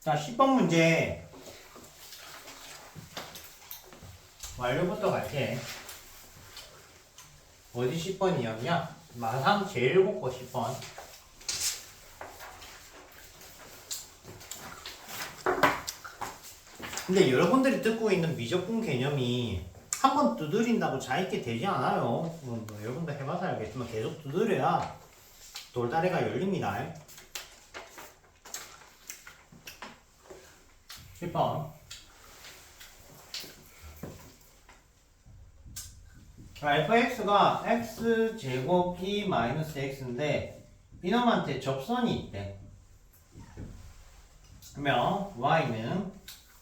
자, 10번 문제 완료부터 갈게. 어디 10번이었냐? 마상 제1국어 10번. 근데 여러분들이 듣고 있는 미적분 개념이 한 번 두드린다고 자있게 되지 않아요. 여러분도 해봐서 알겠지만 계속 두드려야 돌다리가 열립니다. 10번. fx가 x제곱 b 마이너스 x인데 이놈한테 접선이 있대. 그러면 y는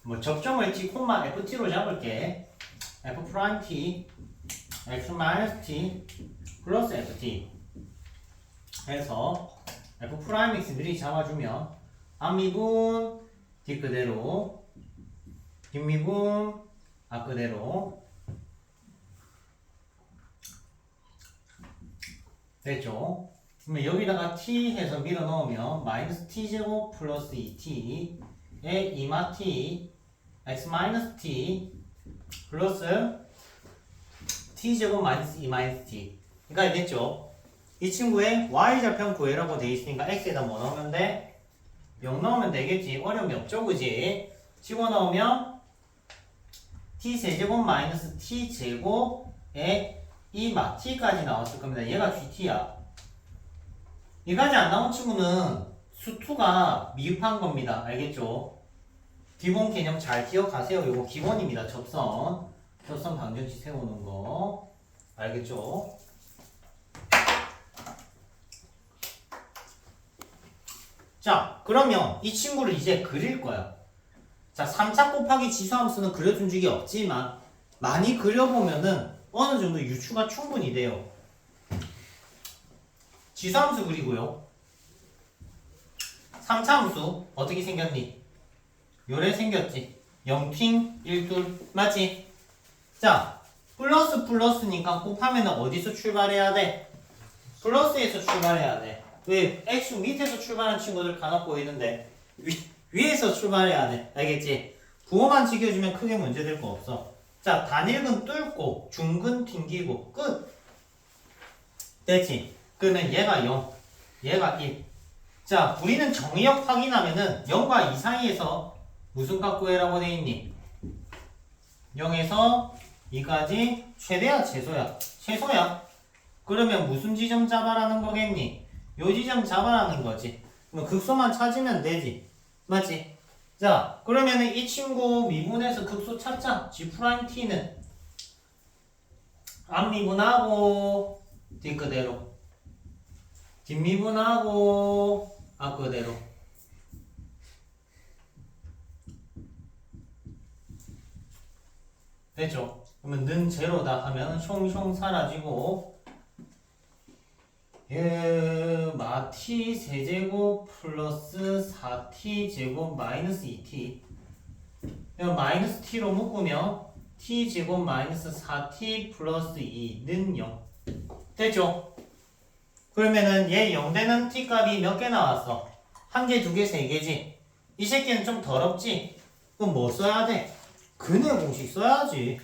뭐 접점을 t, ft로 잡을게. f 프라임 t x 마이너스 t 플러스 ft 해서 f 프라임 x 미리 잡아주면 앞미분 뒤 그대로 뒷미분 앞 그대로 됐죠? 그러면 여기다가 t 해서 밀어 넣으면 마이너스 t제곱 플러스 2t에 2마 t x 마이너스 t 플러스 t제곱 마이너스 2 마이너스 t 그러니까 됐죠? 이 친구의 y좌편 구해라고 돼 있으니까 x에다 뭐 넣으면 돼? 0 넣으면 되겠지. 어려움이 없죠, 그지? 집어넣으면 t세제곱 마이너스 t제곱에 2마 t까지 나왔을 겁니다. 얘가 gt야. 이까지 안 나온 친구는 수2가 미흡한 겁니다. 알겠죠? 기본 개념 잘 기억하세요. 이거 기본입니다. 접선 방정식 세우는 거 알겠죠? 자, 그러면 이 친구를 이제 그릴 거야. 자, 3차 곱하기 지수함수는 그려준 적이 없지만 많이 그려보면은 어느 정도 유추가 충분히 돼요. 지수함수 그리고요. 3차 함수 어떻게 생겼니? 요래 생겼지. 0팅 1둘 맞지? 자, 플러스니까 곱하면 어디서 출발해야 돼? 플러스에서 출발해야 돼. 왜? x 밑에서 출발하는 친구들 간혹 보이는데 위에서 출발해야 돼. 알겠지? 부호만 지켜주면 크게 문제될 거 없어. 자, 단일근 뚫고 중근 튕기고 끝. 됐지? 그러면 얘가 0, 얘가 1. 자, 우리는 정의역 확인하면은 0과 2 사이에서 무슨 값 구해라고 돼 있니? 0에서 2까지 최대야 최소야? 최소야. 그러면 무슨 지점 잡아라는 거겠니? 요 지점 잡아라는 거지. 그럼 극소만 찾으면 되지. 맞지? 자, 그러면은 이 친구 미분에서 극소 찾자. G'T는 앞미분하고 뒷그대로 뒷미분하고 앞그대로 됐죠? 그러면 는 제로다 하면 숑숑 사라지고 마 t 세제곱 플러스 4t 제곱 마이너스 2t 마이너스 t로 묶으면 t 제곱 마이너스 4t 플러스 2는 0 됐죠? 그러면은 얘 0 되는 t 값이 몇 개 나왔어? 한 개, 두 개, 세 개지? 이 새끼는 좀 더럽지? 그럼 뭐 써야 돼? 근해 공식 써야지.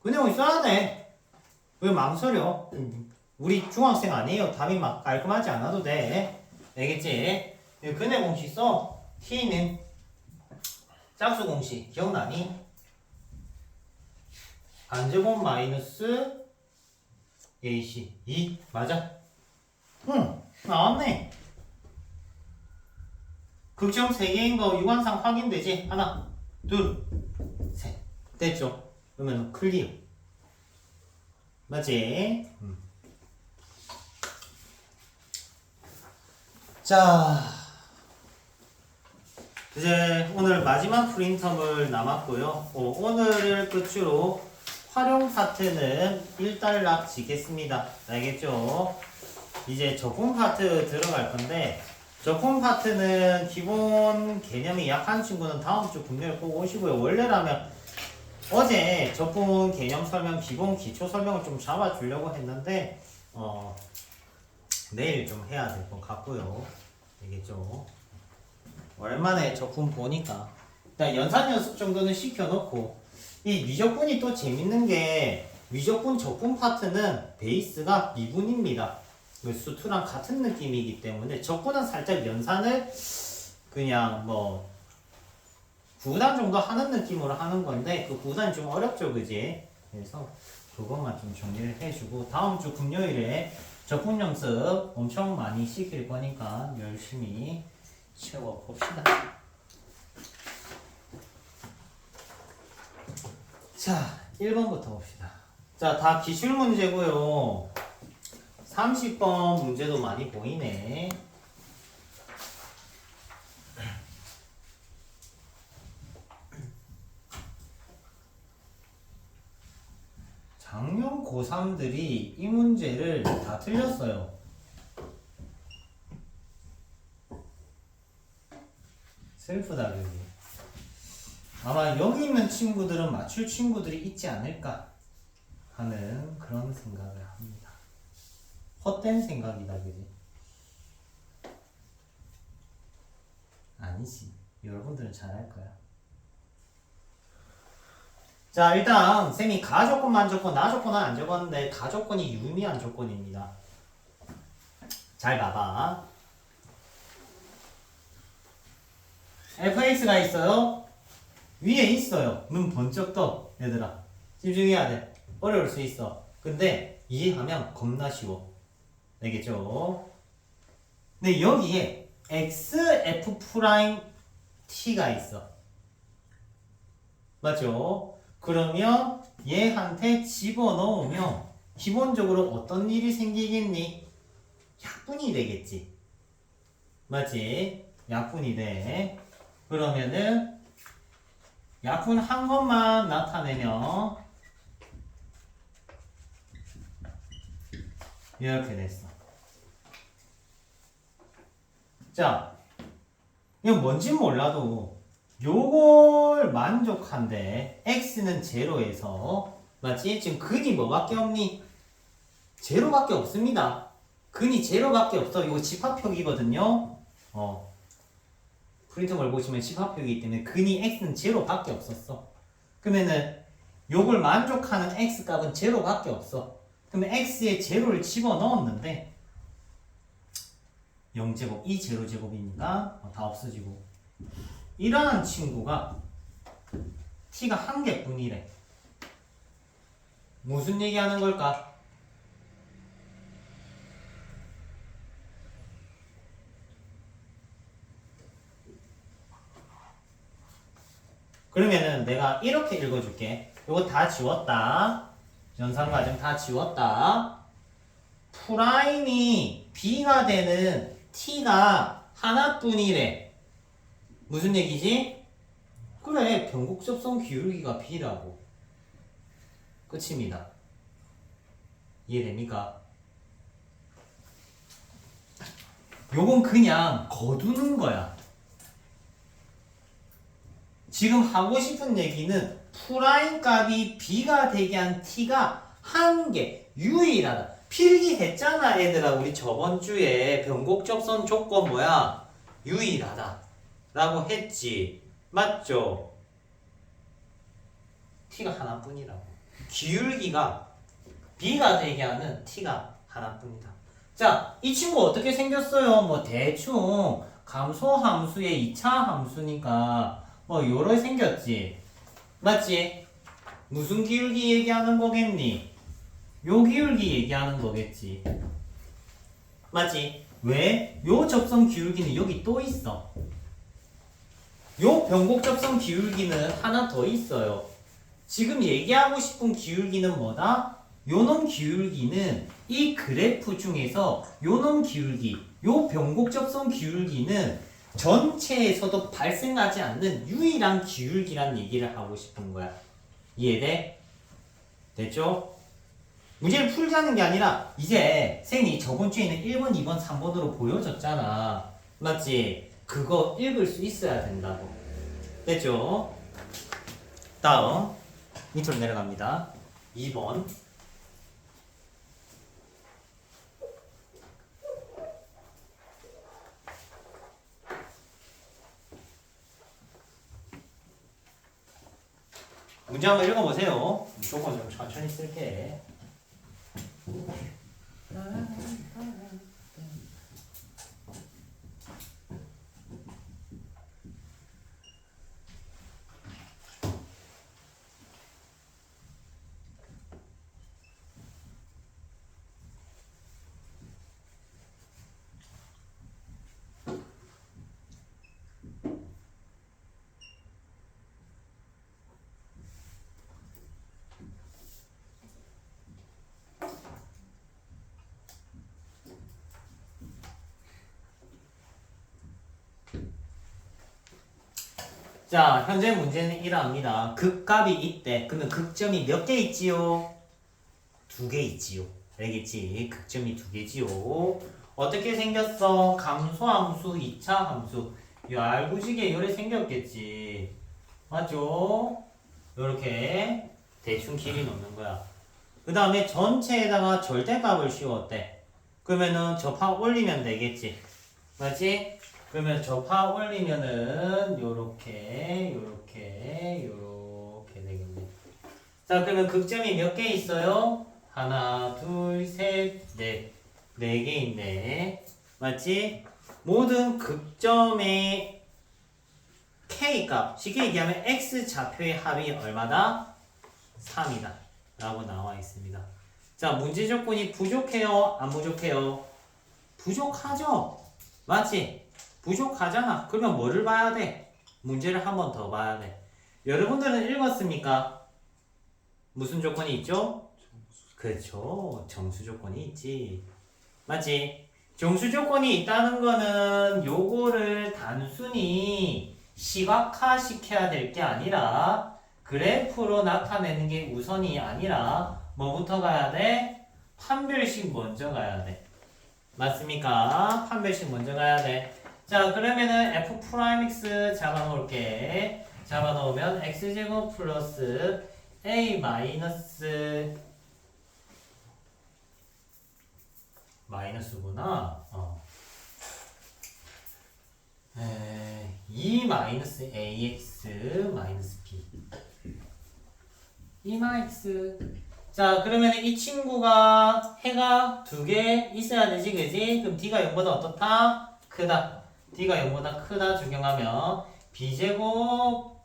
근해 공식 써야 돼. 왜 망설여? 우리 중학생 아니에요. 답이 막 깔끔하지 않아도 돼. 알겠지? 근해 공식 써. t는 짝수 공식 기억나니? 반제곱 마이너스 ac 2 맞아? 응 나왔네. 극점 3개인 거 유관상 확인되지? 하나 둘 셋 됐죠? 그러면 클리어 맞지? 자, 이제 오늘 마지막 프린터물 남았고요. 오늘을 끝으로 활용 파트는 일단락 지겠습니다. 알겠죠? 이제 적분 파트 들어갈 건데 적분 파트는 기본 개념이 약한 친구는 다음 주 금요일 꼭 오시고요. 원래라면 어제 적분 개념 설명, 기본 기초 설명을 좀 잡아주려고 했는데 내일 좀 해야 될 것 같고요. 알겠죠? 오랜만에 적분 보니까 일단 연산 연습 정도는 시켜놓고 이 미적분이 또 재밌는 게 미적분 적분 파트는 베이스가 미분입니다. 수투랑 같은 느낌이기 때문에 적분은 살짝 연산을 그냥 뭐 9단 정도 하는 느낌으로 하는 건데 그 9단이 좀 어렵죠, 그지? 그래서 그것만 좀 정리를 해주고 다음 주 금요일에 적분 연습 엄청 많이 시킬 거니까 열심히 채워봅시다. 자, 1번부터 봅시다. 자, 다 기출 문제고요. 30번 문제도 많이 보이네. 작년 고3들이 이 문제를 다 틀렸어요. 슬프다, 그게. 아마 여기 있는 친구들은 맞출 친구들이 있지 않을까 하는 그런 생각을 합니다. 헛된 생각이다, 그지? 아니지. 여러분들은 잘할 거야. 자, 일단 쌤이 가조건, 만조건, 나조건은 안 적었는데 가조건이 유의미한 조건입니다. 잘 봐봐. fx가 있어요. 위에 있어요. 눈 번쩍 떠, 얘들아. 집중해야 돼. 어려울 수 있어. 근데 이해하면 겁나 쉬워. 알겠죠? 근데 여기에 xf'(t가) 있어. 맞죠? 그러면 얘한테 집어넣으면 기본적으로 어떤 일이 생기겠니? 약분이 되겠지. 맞지? 약분이 돼. 그러면은 약분 한 것만 나타내면 이렇게 됐어. 자, 이건 뭔진 몰라도 요걸 만족한데 x는 제로에서 맞지? 지금 근이 뭐밖에 없니? 제로밖에 없습니다. 근이 제로밖에 없어. 이거 집합표기거든요. 프린트물 보시면 집합표이기 때문에 근이 x는 제로밖에 없었어. 그러면은 요걸 만족하는 x 값은 제로밖에 없어. 그러면 x에 제로를 집어넣었는데 0제곱, 이 제로제곱이니까 다 없어지고 이러한 친구가 t가 한 개뿐이래. 무슨 얘기하는 걸까? 그러면은 내가 이렇게 읽어줄게. 이거 다 지웠다. 연산과정 다 지웠다. 프라임이 b가 되는 t가 하나뿐이래. 무슨 얘기지? 그래, 변곡접선 기울기가 b라고. 끝입니다. 이해됩니까? 요건 그냥 거두는 거야. 지금 하고 싶은 얘기는 프라임 값이 b가 되게 한 t가 한 개, 유일하다. 필기했잖아, 얘들아. 우리 저번 주에 변곡접선 조건 뭐야? 유일하다 라고 했지. 맞죠? t가 하나뿐이라고. 기울기가 b가 되게 하는 t가 하나뿐이다. 자, 이 친구 어떻게 생겼어요? 뭐 대충 감소함수의 2차 함수니까 뭐 요렇게 생겼지. 맞지? 무슨 기울기 얘기하는 거겠니? 요 기울기 얘기하는 거겠지. 맞지? 왜? 요 접선 기울기는 여기 또 있어. 요 변곡 접선 기울기는 하나 더 있어요. 지금 얘기하고 싶은 기울기는 뭐다? 요놈 기울기는 이 그래프 중에서 요놈 기울기, 요 변곡 접선 기울기는 전체에서도 발생하지 않는 유일한 기울기란 얘기를 하고 싶은 거야. 이해돼? 됐죠? 문제를 풀자는 게 아니라 이제 쌤이 저번 주에는 1번, 2번, 3번으로 보여줬잖아. 맞지? 그거 읽을 수 있어야 된다고. 됐죠? 다음 밑으로 내려갑니다. 2번. 문제 한번 읽어보세요. 무조건 좀 천천히 쓸게. 자, 현재 문제는 이러합니다. 극값이 있대. 그러면 극점이 몇 개 있지요? 2개 있지요. 알겠지? 극점이 2개지요. 어떻게 생겼어? 감소함수, 2차 함수. 이 알고지게 요래 생겼겠지. 맞죠? 요렇게 대충 길이 놓는 거야. 그 다음에 전체에다가 절대값을 씌웠대. 그러면은 접하 올리면 되겠지. 맞지? 그러면 접하 올리면은 요렇게 되겠네. 자, 그러면 극점이 몇 개 있어요? 하나, 둘, 셋, 넷. 4개 있네. 맞지? 모든 극점의 K값, 쉽게 얘기하면 X좌표의 합이 얼마다? 3이다. 라고 나와 있습니다. 자, 문제 조건이 부족해요? 안 부족해요? 부족하죠? 맞지? 부족하잖아. 그러면 뭐를 봐야 돼? 문제를 한 번 더 봐야 돼. 여러분들은 읽었습니까? 무슨 조건이 있죠? 그렇죠. 정수 조건이 있지. 맞지? 정수 조건이 있다는 거는 요거를 단순히 시각화 시켜야 될 게 아니라 그래프로 나타내는 게 우선이 아니라 뭐부터 가야 돼? 판별식 먼저 가야 돼. 맞습니까? 판별식 먼저 가야 돼. 자, 그러면은 F'X 잡아놓을게. 잡아놓으면 X제곱 플러스 A 마이너스구나. 2 마이너스 AX 마이너스 B 2마x. 자, 그러면 이 친구가 해가 2개 있어야 되지, 그지? 그럼 D가 0보다 어떻다? 크다. D가 0보다 크다 적용하면 B제곱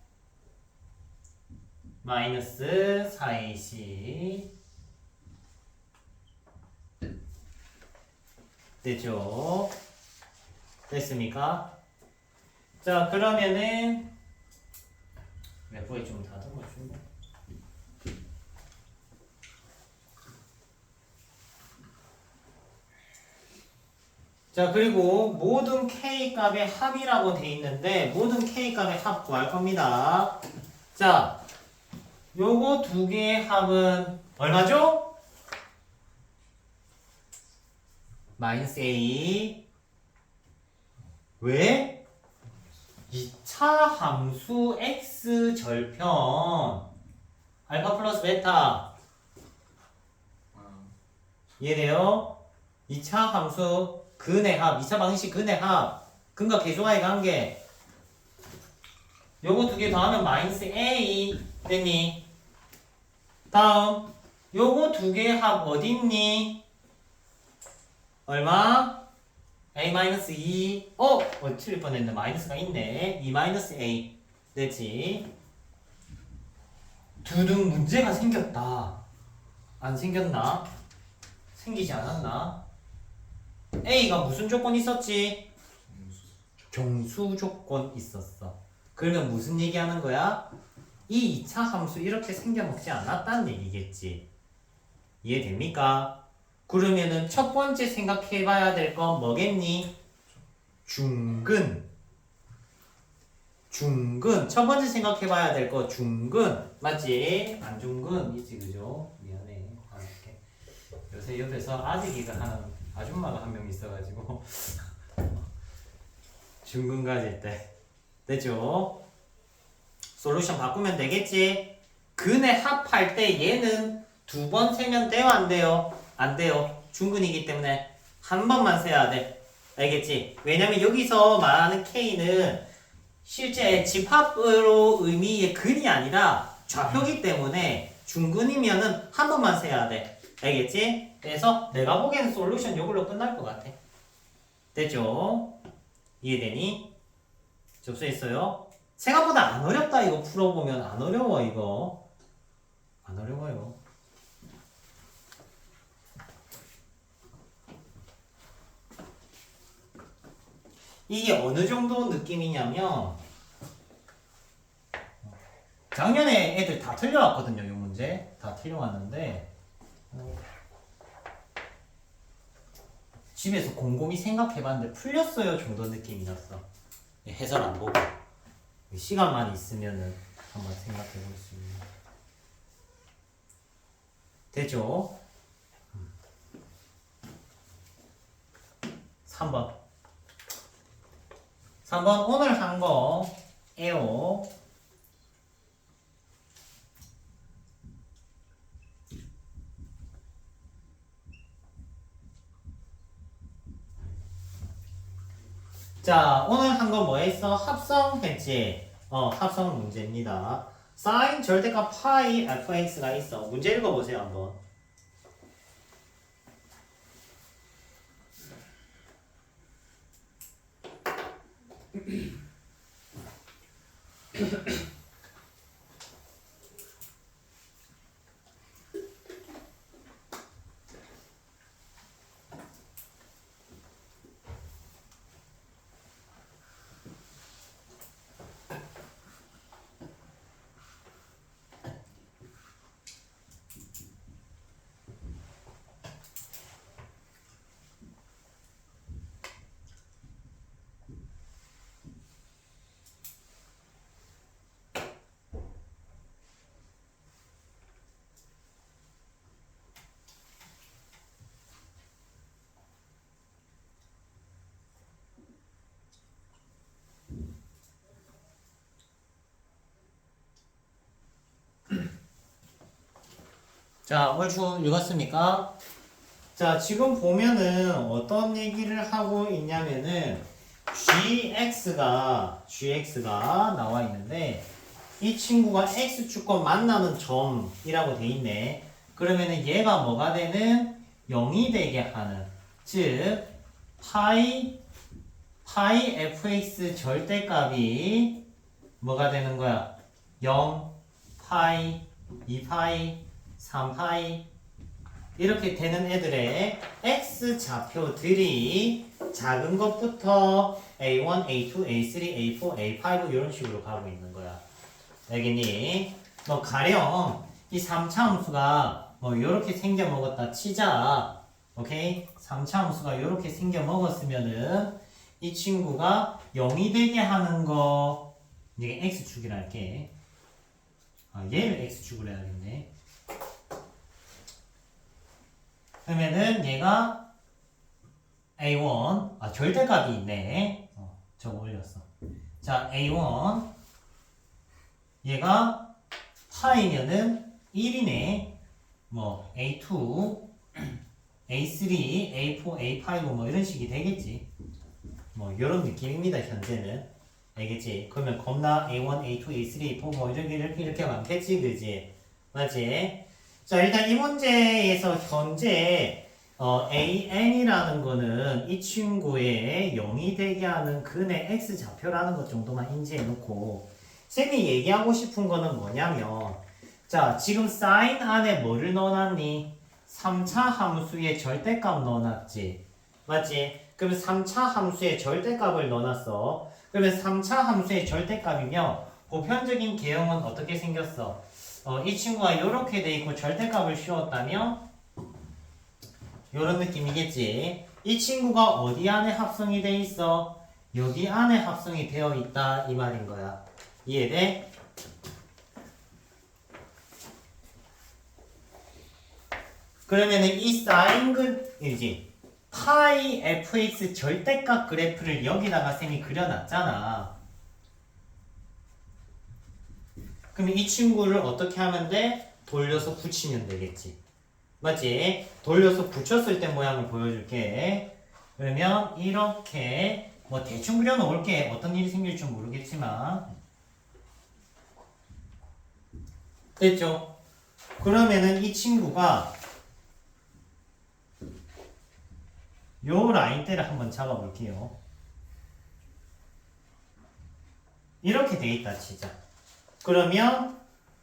마이너스 4AC 됐죠? 됐습니까? 자, 그러면은 맵부에 좀 다듬어 준다. 자, 그리고 모든 K값의 합이라고 돼 있는데 모든 K값의 합 구할 겁니다. 자, 요거 2개의 합은 얼마죠? 마이너스 A. 왜? 2차 함수 X 절편 알파 플러스 베타 이해돼요? 2차 함수 근의 합, 2차 방정식 근의 합, 근과 계수와의 관계. 요거 2개 더하면 마이너스 A 됐니? 다음 요거 2개의 합 어딨니? 얼마? A-2 틀릴 뻔했네. 마이너스가 있네. 2-A 됐지? 두둥 문제가 생겼다. 안 생겼나? 생기지 않았나? A가 무슨 조건 있었지? 경수 조건 있었어. 그러면 무슨 얘기하는 거야? 이 2차 함수 이렇게 생겨먹지 않았다는 얘기겠지. 이해됩니까? 그러면은 첫 번째 생각해봐야 될 건 뭐겠니? 중근. 첫 번째 생각해봐야 될 거 중근. 맞지? 안중근이지, 그죠? 미안해. 이렇게. 요새 옆에서 아직이가 하는 아줌마가 한 명 있어가지고 중근 가질 때 됐죠? 솔루션 바꾸면 되겠지? 근에 합할 때 얘는 2번 세면 돼요? 안 돼요? 안 돼요. 중근이기 때문에 한 번만 세야 돼. 알겠지? 왜냐면 여기서 말하는 K는 실제 집합으로 의미의 근이 아니라 좌표기 때문에 중근이면은 한 번만 세야 돼. 알겠지? 그래서 내가 보기에는 솔루션 이걸로 끝날 것 같아. 됐죠? 이해되니? 접수했어요? 생각보다 안 어렵다. 이거 풀어보면 안 어려워. 이거 안 어려워요. 이게 어느 정도 느낌이냐면 작년에 애들 다 틀려왔거든요. 이 문제 다 틀려왔는데 집에서 곰곰이 생각해봤는데 풀렸어요 정도 느낌이 났어. 해설 안 보고 시간만 있으면은 한번 생각해볼 수 있는. 되죠? 3번 오늘 한 거 에요. 자, 오늘 한 거 뭐 했어? 합성했지? 합성 문제입니다. 사인 절대값 파이 fx가 있어. 문제 읽어보세요, 한번. 자, 얼추 읽었습니까? 자, 지금 보면은 어떤 얘기를 하고 있냐면은 gx가 나와 있는데 이 친구가 x축과 만나는 점이라고 돼 있네. 그러면은 얘가 뭐가 되는? 0이 되게 하는, 즉 파이 fx 절대값이 뭐가 되는 거야? 0, 파이, 2파이, 3파이 이렇게 되는 애들의 x 좌표들이 작은 것부터 A1, A2, A3, A4, A5 이런 식으로 가고 있는 거야. 알겠니? 뭐 가령 이 3차 함수가 뭐 이렇게 생겨 먹었다 치자. 오케이? 3차 함수가 이렇게 생겨 먹었으면은 이 친구가 0이 되게 하는 거, 이게 x축이라 할게. 얘를 x축으로 해야겠네. 그러면은 얘가 A1, 절대값이 있네. 저거 올렸어. 자, A1 얘가 파이면은 1이네. 뭐 A2, A3, A4, A5 뭐 이런 식이 되겠지. 뭐 이런 느낌입니다. 현재는. 알겠지? 그러면 겁나 A1, A2, A3, A4 뭐 이렇게 많겠지, 그지? 맞지? 자, 일단 이 문제에서 현재 AN이라는 거는 이 친구의 0이 되게 하는 근의 x 좌표라는 것 정도만 인지해 놓고, 쌤이 얘기하고 싶은 거는 뭐냐면, 자, 지금 사인 안에 뭐를 넣어놨니? 3차 함수의 절대값 넣어놨지. 맞지? 그러면 3차 함수의 절대값을 넣어놨어. 그러면 3차 함수의 절대값이면 보편적인 개형은 어떻게 생겼어? 이 친구가 이렇게 돼 있고 절대값을 씌웠다면 이런 느낌이겠지. 이 친구가 어디 안에 합성이 돼 있어? 여기 안에 합성이 되어 있다 이 말인 거야. 이해돼? 그러면은 이 사인근이지 파이 fx 절대값 그래프를 여기다가 쌤이 그려놨잖아. 그럼 이 친구를 어떻게 하면 돼? 돌려서 붙이면 되겠지. 맞지? 돌려서 붙였을 때 모양을 보여줄게. 그러면 이렇게 뭐 대충 그려놓을게. 어떤 일이 생길 줄 모르겠지만 됐죠? 그러면은 이 친구가 요 라인대를 한번 잡아볼게요. 이렇게 돼 있다 치자. 그러면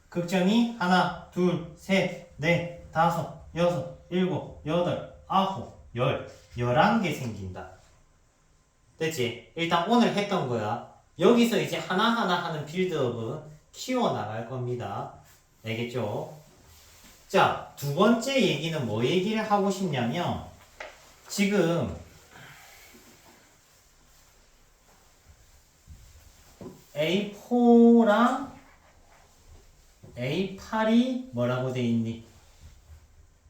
극점이 하나, 둘, 셋, 넷, 다섯, 여섯, 일곱, 여덟, 아홉, 열, 11개 생긴다. 됐지? 일단 오늘 했던 거야. 여기서 이제 하나하나 하는 빌드업은 키워나갈 겁니다. 알겠죠? 자, 두 번째 얘기는 뭐 얘기를 하고 싶냐면 지금 A4랑 A8이 뭐라고 돼 있니?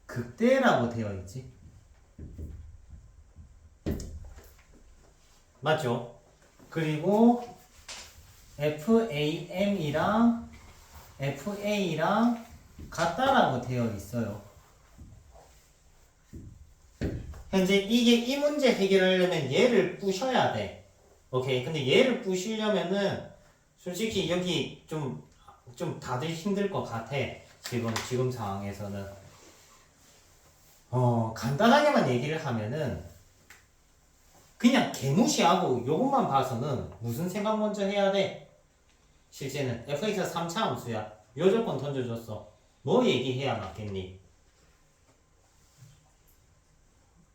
극대라고 되어 있지. 맞죠? 그리고 FAM이랑 FA랑 같다라고 되어 있어요. 현재 이 문제 해결하려면 얘를 부셔야 돼. 오케이. 근데 얘를 부시려면은 솔직히 여기 좀 다들 힘들 것 같아. 지금 상황에서는. 간단하게만 얘기를 하면은 그냥 개무시하고 요것만 봐서는 무슨 생각 먼저 해야 돼? 실제는 fx가 3차 함수야. 요 조건 던져줬어. 뭐 얘기해야 맞겠니?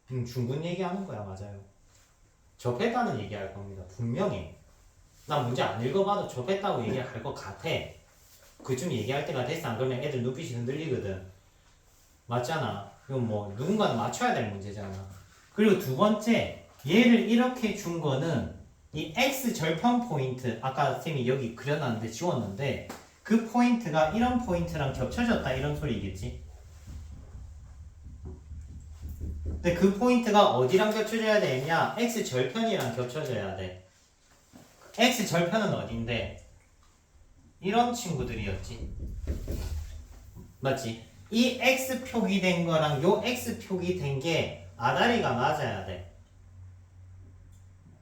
중근 얘기하는 거야. 맞아요. 접했다는 얘기할 겁니다. 분명히. 나 문제 안 읽어봐도 접했다고 얘기할 것 같아. 그쯤 얘기할 때가 됐어. 안 그러면 애들 눈빛이 흔들리거든. 맞잖아. 이건 뭐 누군가는 맞춰야 될 문제잖아. 그리고 두 번째, 얘를 이렇게 준 거는 이 x 절편 포인트, 아까 쌤이 여기 그려놨는데 지웠는데 그 포인트가 이런 포인트랑 겹쳐졌다 이런 소리겠지. 근데 그 포인트가 어디랑 겹쳐져야 되냐? x 절편이랑 겹쳐져야 돼. x 절편은 어딘데? 이런 친구들이었지. 맞지? 이 x 표기된 거랑 요 x 표기된 게 아다리가 맞아야 돼.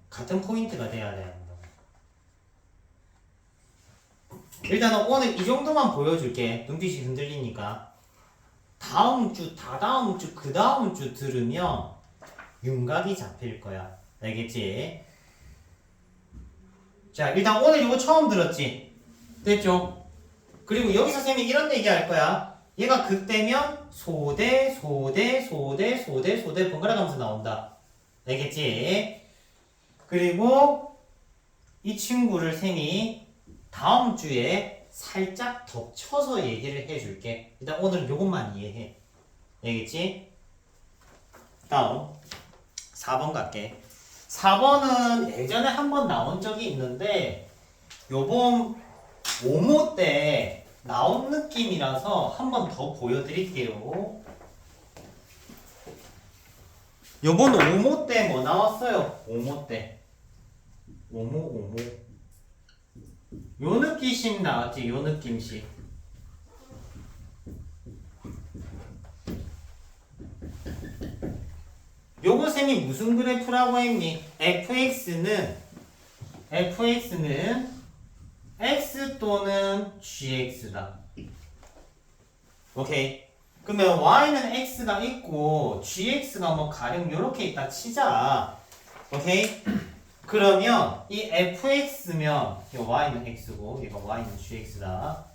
같은 포인트가 돼야 돼. 일단은 오늘 이 정도만 보여줄게. 눈빛이 흔들리니까. 다음 주, 다다음 주, 그 다음 주 들으면 윤곽이 잡힐 거야. 알겠지? 자, 일단 오늘 이거 처음 들었지? 됐죠? 그리고 여기서 쌤이 이런 얘기 할 거야. 얘가 극대면 소대 번갈아 가면서 나온다. 알겠지? 그리고 이 친구를 쌤이 다음 주에 살짝 덮쳐서 얘기를 해줄게. 일단 오늘은 요것만 이해해. 알겠지? 다음 4번 갈게. 4번은 예전에 한번 나온 적이 있는데 요번 5모 때 나온 느낌이라서 한번 더 보여드릴게요. 요번 5모 때 뭐 나왔어요? 5모 때 5모 요 느낌씩 나왔지. 요 느낌씩. 요거 쌤이 무슨 그래프라고 했니? fx는 x 또는 gx다. 오케이. 그러면 y는 x가 있고 gx가 뭐 가령 요렇게 있다 치자. 오케이. 그러면 이 fx면 이 y는 x고 이거 y는 gx다.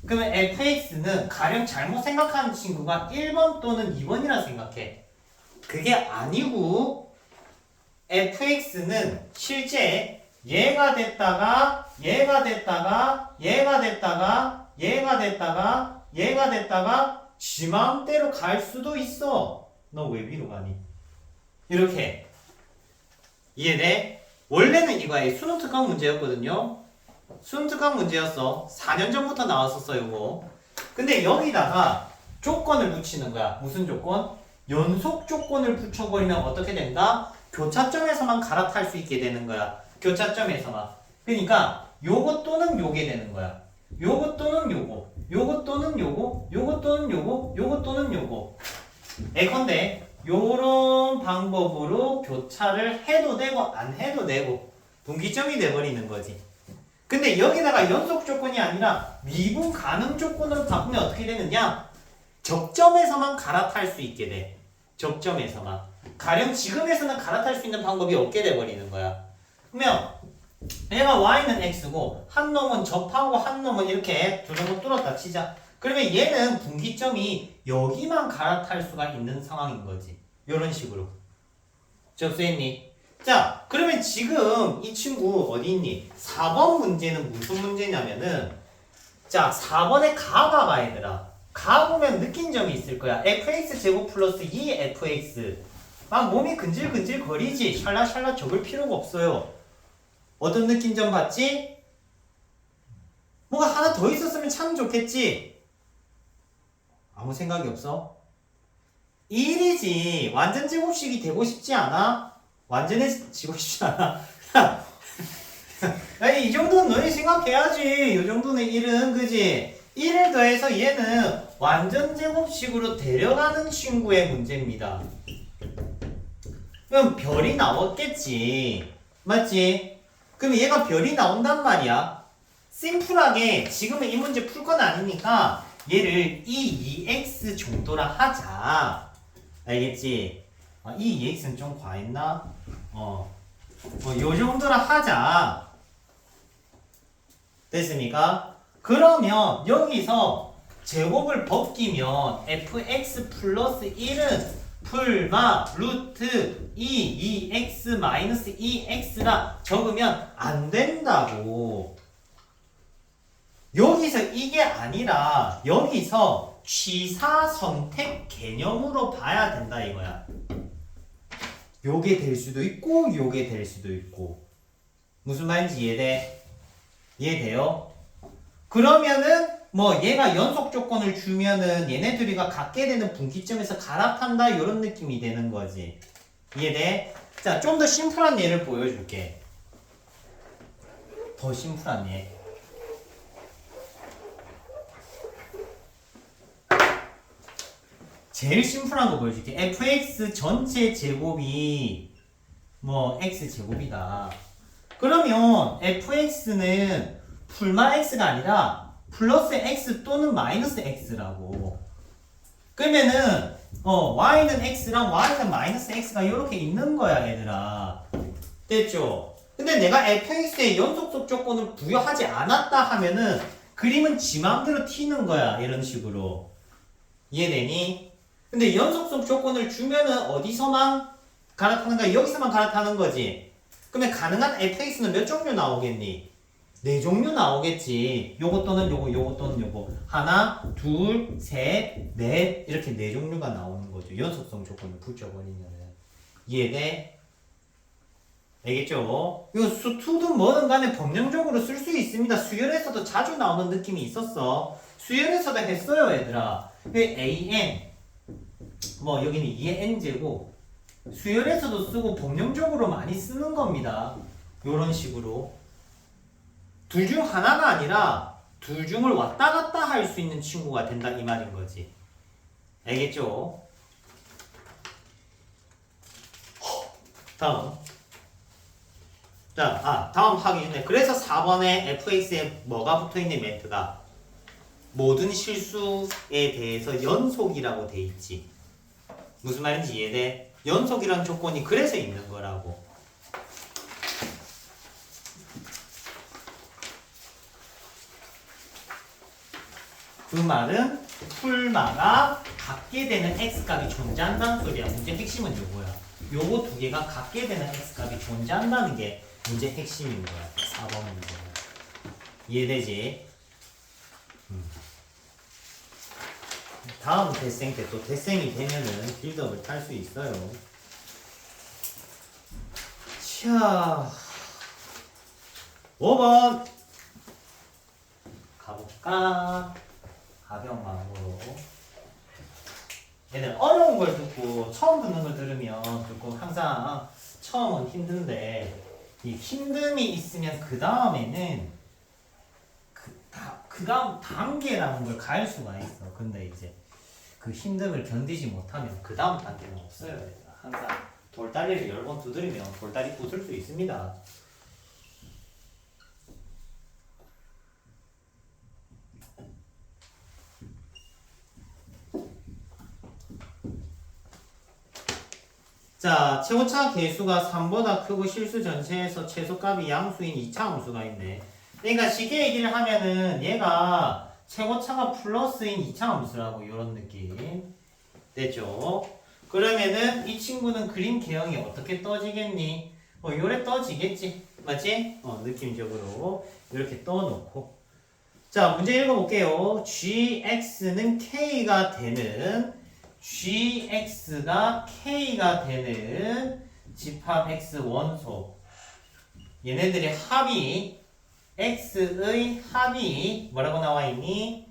그러면 fx는 가령 잘못 생각하는 친구가 1번 또는 2번이라 생각해. 그게 아니고 fx는 실제 얘가 됐다가 지 마음대로 갈 수도 있어. 너 왜 위로 가니? 이렇게. 이해돼? 원래는 이거야. 수능 특강 문제였거든요. 수능 특강 문제였어. 4년 전부터 나왔었어 이거. 근데 여기다가 조건을 붙이는 거야. 무슨 조건? 연속 조건을 붙여버리면 어떻게 된다? 교차점에서만 갈아탈 수 있게 되는 거야. 교차점에서만. 그러니까 요거 또는 요게 되는 거야. 요거 또는 요거, 요거 또는 요거, 요거 또는 요거, 요거 또는 요거. 예컨대 요런 방법으로 교차를 해도 되고 안 해도 되고 분기점이 돼버리는 거지. 근데 여기다가 연속 조건이 아니라 미분 가능 조건으로 바꾸면 어떻게 되느냐? 적점에서만 갈아탈 수 있게 돼. 적점에서만. 가령 지금에서는 갈아탈 수 있는 방법이 없게 돼버리는 거야. 그러면 얘가 y는 x고 한 놈은 접하고 한 놈은 이렇게 두 놈을 뚫었다 치자. 그러면 얘는 분기점이 여기만 갈아탈 수가 있는 상황인 거지. 이런 식으로. 접수했니? 자, 그러면 지금 이 친구 어디 있니? 4번 문제는 무슨 문제냐면은 자, 4번에 가 봐봐 얘들아. 가 보면 느낀 점이 있을 거야. fx 제곱 플러스 2fx 막 몸이 근질근질 거리지. 샬라샬라 적을 필요가 없어요. 어떤 느낀 점 봤지? 뭐가 하나 더 있었으면 참 좋겠지? 아무 생각이 없어? 1이지. 완전 제곱식이 되고 싶지 않아? 완전해지고 싶지 않아? 아니, 이 정도는 너희 생각해야지. 이 정도는 1은 그지? 1을 더해서 얘는 완전 제곱식으로 데려가는 친구의 문제입니다. 그럼 별이 나왔겠지. 맞지? 그럼 얘가 별이 나온단 말이야. 심플하게 지금은 이 문제 풀 건 아니니까 얘를 E2x 정도라 하자. 알겠지? 이 2x는 좀 과했나? 요 정도라 하자. 됐습니까? 그러면 여기서 제곱을 벗기면 fx 플러스 1은 풀마 루트 2x 마이너스 2x라 적으면 안 된다고. 여기서 이게 아니라 여기서 취사 선택 개념으로 봐야 된다 이거야. 요게 될 수도 있고 요게 될 수도 있고. 무슨 말인지 이해돼? 이해돼요? 그러면은 뭐 얘가 연속 조건을 주면은 얘네들이가 갖게 되는 분기점에서 갈아탄다 이런 느낌이 되는 거지. 이해돼? 자, 좀 더 심플한 예를 보여줄게. 더 심플한 예. 제일 심플한 거 보여줄게. fx 전체 제곱이 뭐 x 제곱이다. 그러면 fx는 풀마 x가 아니라 플러스 x 또는 마이너스 x라고. 그러면은 y는 x랑 y는 마이너스 x가 이렇게 있는 거야 얘들아. 됐죠? 근데 내가 fx의 연속속 조건을 부여하지 않았다 하면은 그림은 지 맘대로 튀는 거야 이런 식으로. 이해되니? 근데 연속속 조건을 주면은 어디서만 갈아타는가? 여기서만 갈아타는 거지. 그러면 가능한 fx는 몇 종류 나오겠니? 4종류 나오겠지. 요거 또는 요거, 요거 또는 요거. 하나, 둘, 셋, 넷 이렇게 4종류가 나오는 거죠. 연속성 조건을 붙여버리면은. 이해돼? 알겠죠? 이거 수투든 뭐든 간에 법령적으로 쓸 수 있습니다. 수열에서도 자주 나오는 느낌이 있었어. 수열에서도 했어요 얘들아. an 뭐 여기는 2의 n제곱 수열에서도 쓰고 법령적으로 많이 쓰는 겁니다. 요런 식으로 둘 중 하나가 아니라 둘 중을 왔다 갔다 할 수 있는 친구가 된다 이 말인 거지. 알겠죠? 다음. 자, 다음 하기 전에 그래서 4번에 fx에 뭐가 붙어있는 멘트가 모든 실수에 대해서 연속이라고 돼 있지. 무슨 말인지 이해돼? 연속이란 조건이 그래서 있는 거라고. 그 말은 풀마가 갖게 되는 x값이 존재한다는 소리야. 문제 핵심은 요거야. 요거 두 개가 갖게 되는 x값이 존재한다는 게 문제 핵심인 거야. 4번 문제는. 이해되지? 다음 대생 때 또 대생이 되면은 빌드업을 탈 수 있어요. 자, 5번 가볼까? 가벼운 마음으로. 얘는 어려운 걸 듣고 처음 듣는 걸 들으면 듣고 항상 처음은 힘든데 이 힘듦이 있으면 그 다음에는 그 다음 단계라는 걸 갈 수가 있어. 근데 이제 그 힘듦을 견디지 못하면 그 다음 단계는 없어요. 항상 돌다리를 10번 두드리면 돌다리 부술 수 있습니다. 자, 최고차 개수가 3보다 크고 실수 전체에서 최소값이 양수인 2차 함수가 있네. 그러니까 쉽게 얘기를 하면은 얘가 최고차가 플러스인 2차 함수라고 이런 느낌 됐죠? 그러면은 이 친구는 그림 개형이 어떻게 떠지겠니? 요래 떠지겠지 맞지? 느낌적으로 이렇게 떠놓고 자 문제 읽어볼게요. gx는 k가 되는 집합 x 원소 얘네들의 합이 x의 합이 뭐라고 나와있니?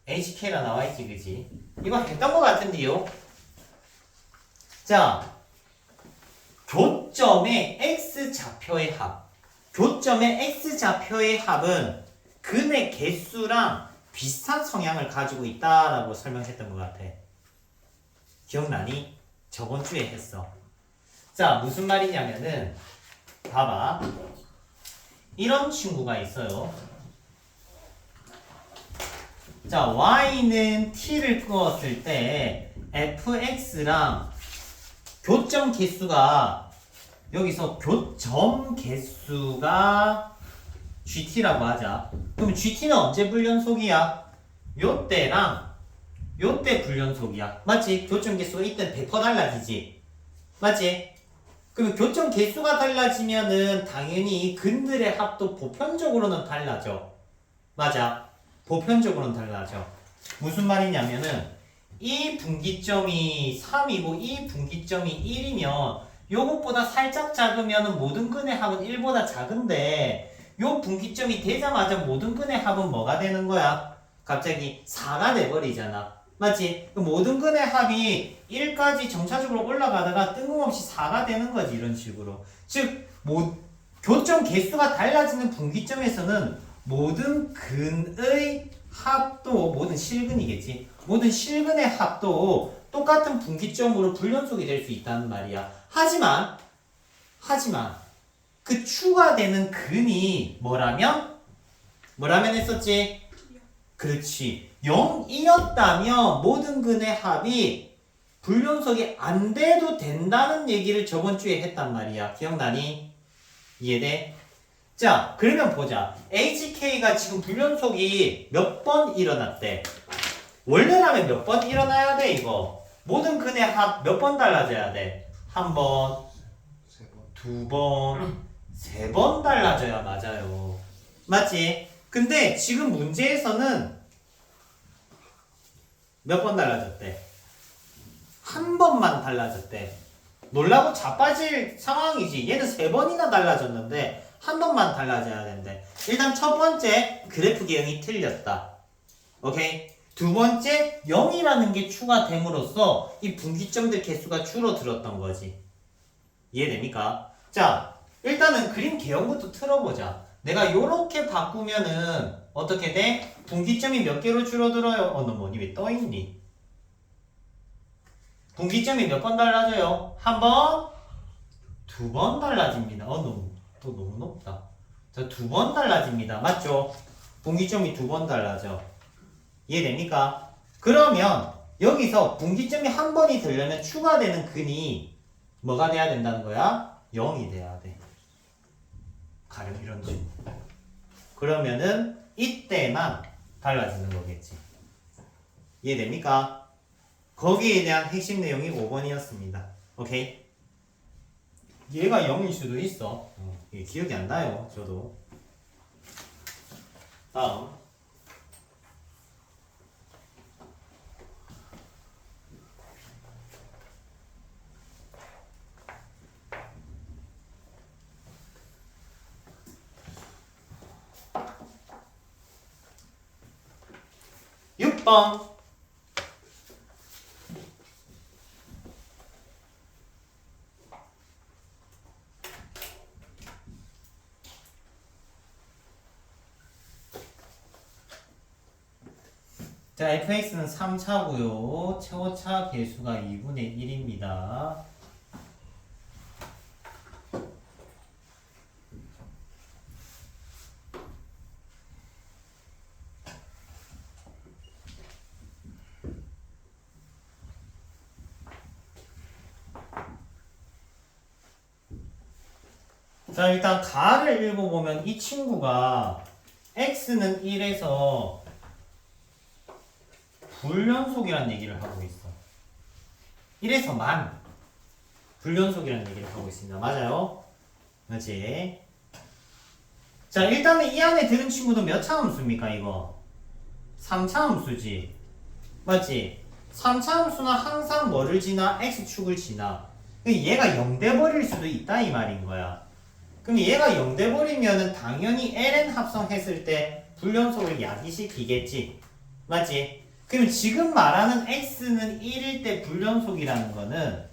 HK라 나와있지 그지? 이거 했던 것 같은데요. 자 교점의 x좌표의 합 교점의 x좌표의 합은 근의 개수랑 비슷한 성향을 가지고 있다라고 설명했던 것 같아. 기억나니? 저번 주에 했어. 자 무슨 말이냐면은 봐봐 이런 친구가 있어요. 자 y는 t를 끄었을 때 fx랑 교점 개수가 여기서 교점 개수가 gt라고 하자. 그럼 gt는 언제 불연속이야? 요때랑 요때 불연속이야. 맞지? 교점 개수가 이때 100% 달라지지. 맞지? 그럼 교점 개수가 달라지면은 당연히 근들의 합도 보편적으로는 달라져. 맞아. 보편적으로는 달라져. 무슨 말이냐면은 이 분기점이 3이고 이 분기점이 1이면 요것보다 살짝 작으면 모든 근의 합은 1보다 작은데 요 분기점이 되자마자 모든 근의 합은 뭐가 되는 거야? 갑자기 4가 돼버리잖아. 맞지? 모든 근의 합이 1까지 점차적으로 올라가다가 뜬금없이 4가 되는 거지 이런 식으로. 즉 교점 개수가 달라지는 분기점에서는 모든 근의 합도 모든 실근이겠지. 모든 실근의 합도 똑같은 분기점으로 불연속이 될 수 있다는 말이야. 하지만 그 추가되는 근이 뭐라면 했었지? 그렇지. 0이었다면 모든 근의 합이 불연속이 안 돼도 된다는 얘기를 저번 주에 했단 말이야. 기억나니? 이해돼? 자, 그러면 보자. HK가 지금 불연속이 몇 번 일어났대? 원래라면 몇 번 일어나야 돼, 이거? 모든 근의 합 몇 번 달라져야 돼? 한 번, 두 번, 세 번 달라져야 맞아요. 맞지? 근데 지금 문제에서는 몇 번 달라졌대? 한 번만 달라졌대. 놀라고 자빠질 상황이지. 얘는 세 번이나 달라졌는데 한 번만 달라져야 된대. 일단 첫 번째 그래프 개형이 틀렸다. 오케이? 두 번째 0이라는 게 추가됨으로써 이 분기점들 개수가 줄어들었던 거지. 이해됩니까? 자, 일단은 그림 개형부터 틀어보자. 내가 요렇게 바꾸면은 어떻게 돼? 분기점이 몇 개로 줄어들어요? 너 뭐니 왜 떠있니? 분기점이 몇 번 달라져요? 한 번? 두 번 달라집니다. 너무 높다. 자, 두 번 달라집니다. 맞죠? 분기점이 두 번 달라져. 이해됩니까? 그러면 여기서 분기점이 한 번이 되려면 추가되는 근이 뭐가 돼야 된다는 거야? 0이 돼야 돼. 가령 이런 식으로. 그러면은 이때만 달라지는 거겠지. 이해됩니까? 거기에 대한 핵심 내용이 5번이었습니다. 오케이? 얘가 0일 수도 있어. 기억이 안 나요. 저도. 다음. 6번. 자, fx는 3차고요. 최고차 개수가 2분의 1입니다. 자, 일단 가를 읽어보면 이 친구가 x는 1에서 불연속이라는 얘기를 하고 있어. 1에서만 불연속이라는 얘기를 하고 있습니다. 맞아요? 그렇지? 자, 일단은 이 안에 드는 친구도 몇 차 함수입니까, 이거? 3차 함수지. 맞지? 3차 함수는 항상 뭐를 지나? x축을 지나. 얘가 0 돼버릴 수도 있다, 이 말인 거야. 그럼 얘가 0 돼버리면은 당연히 ln 합성했을 때 불연속을 야기시키겠지. 맞지? 그럼 지금 말하는 x는 1일 때 불연속이라는 거는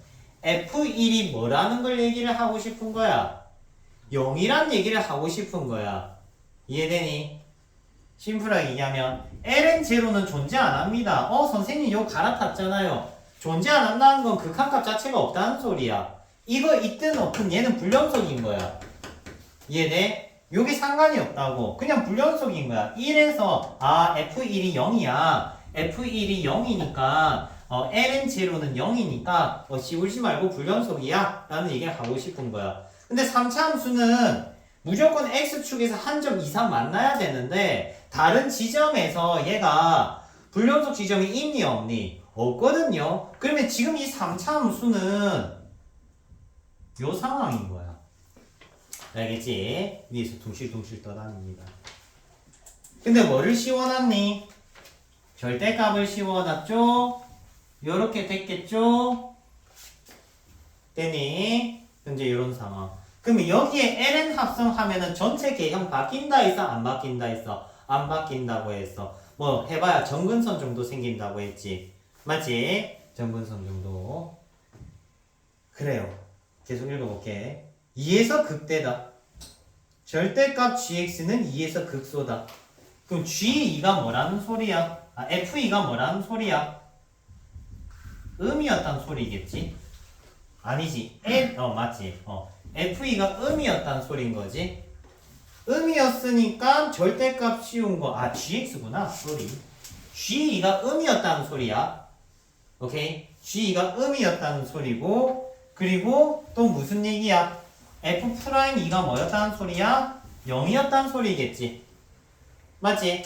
f1이 뭐라는 걸 얘기를 하고 싶은 거야? 0이란 얘기를 하고 싶은 거야. 이해되니? 심플하게 얘기하면 ln 제로는 존재 안 합니다. 선생님 이거 갈아탔잖아요. 존재 안 한다는 건 극한값 자체가 없다는 소리야. 이거 있든 없든 얘는 불연속인 거야. 이해돼? 요게 상관이 없다고. 그냥 불연속인 거야. 1에서 f1이 0이야. f1이 0이니까 ln 제로는 0이니까 씌울지 말고 불연속이야 라는 얘기를 하고 싶은 거야. 근데 3차 함수는 무조건 x축에서 한 점 이상 만나야 되는데 다른 지점에서 얘가 불연속 지점이 있니 없니? 없거든요. 그러면 지금 이 3차 함수는 요 상황인 거야. 알겠지? 위에서 둥실둥실 떠다닙니다. 근데 뭐를 씌워놨니? 절대값을 씌워놨죠? 요렇게 됐겠죠? 되니? 현재 이런 상황. 그럼 여기에 ln 합성하면은 전체 개형 바뀐다 했어? 안 바뀐다 했어? 안 바뀐다고 했어. 뭐 해봐야 정근선 정도 생긴다고 했지. 맞지? 정근선 정도. 그래요. 계속 읽어볼게. 2에서 극대다. 절대값 gx는 2에서 극소다. 그럼 g2가 뭐라는 소리야? f2가 뭐라는 소리야? 음이었단 소리겠지? 아니지. 맞지. f2가 음이었단 소리인 거지. 음이었으니까 절대값 씌운 거. gx구나. 쏘리. g2가 음이었다는 소리야. 오케이? g2가 음이었다는 소리고, 그리고 또 무슨 얘기야? f'2가 뭐였다는 소리야? 0이었다는 소리겠지. 맞지?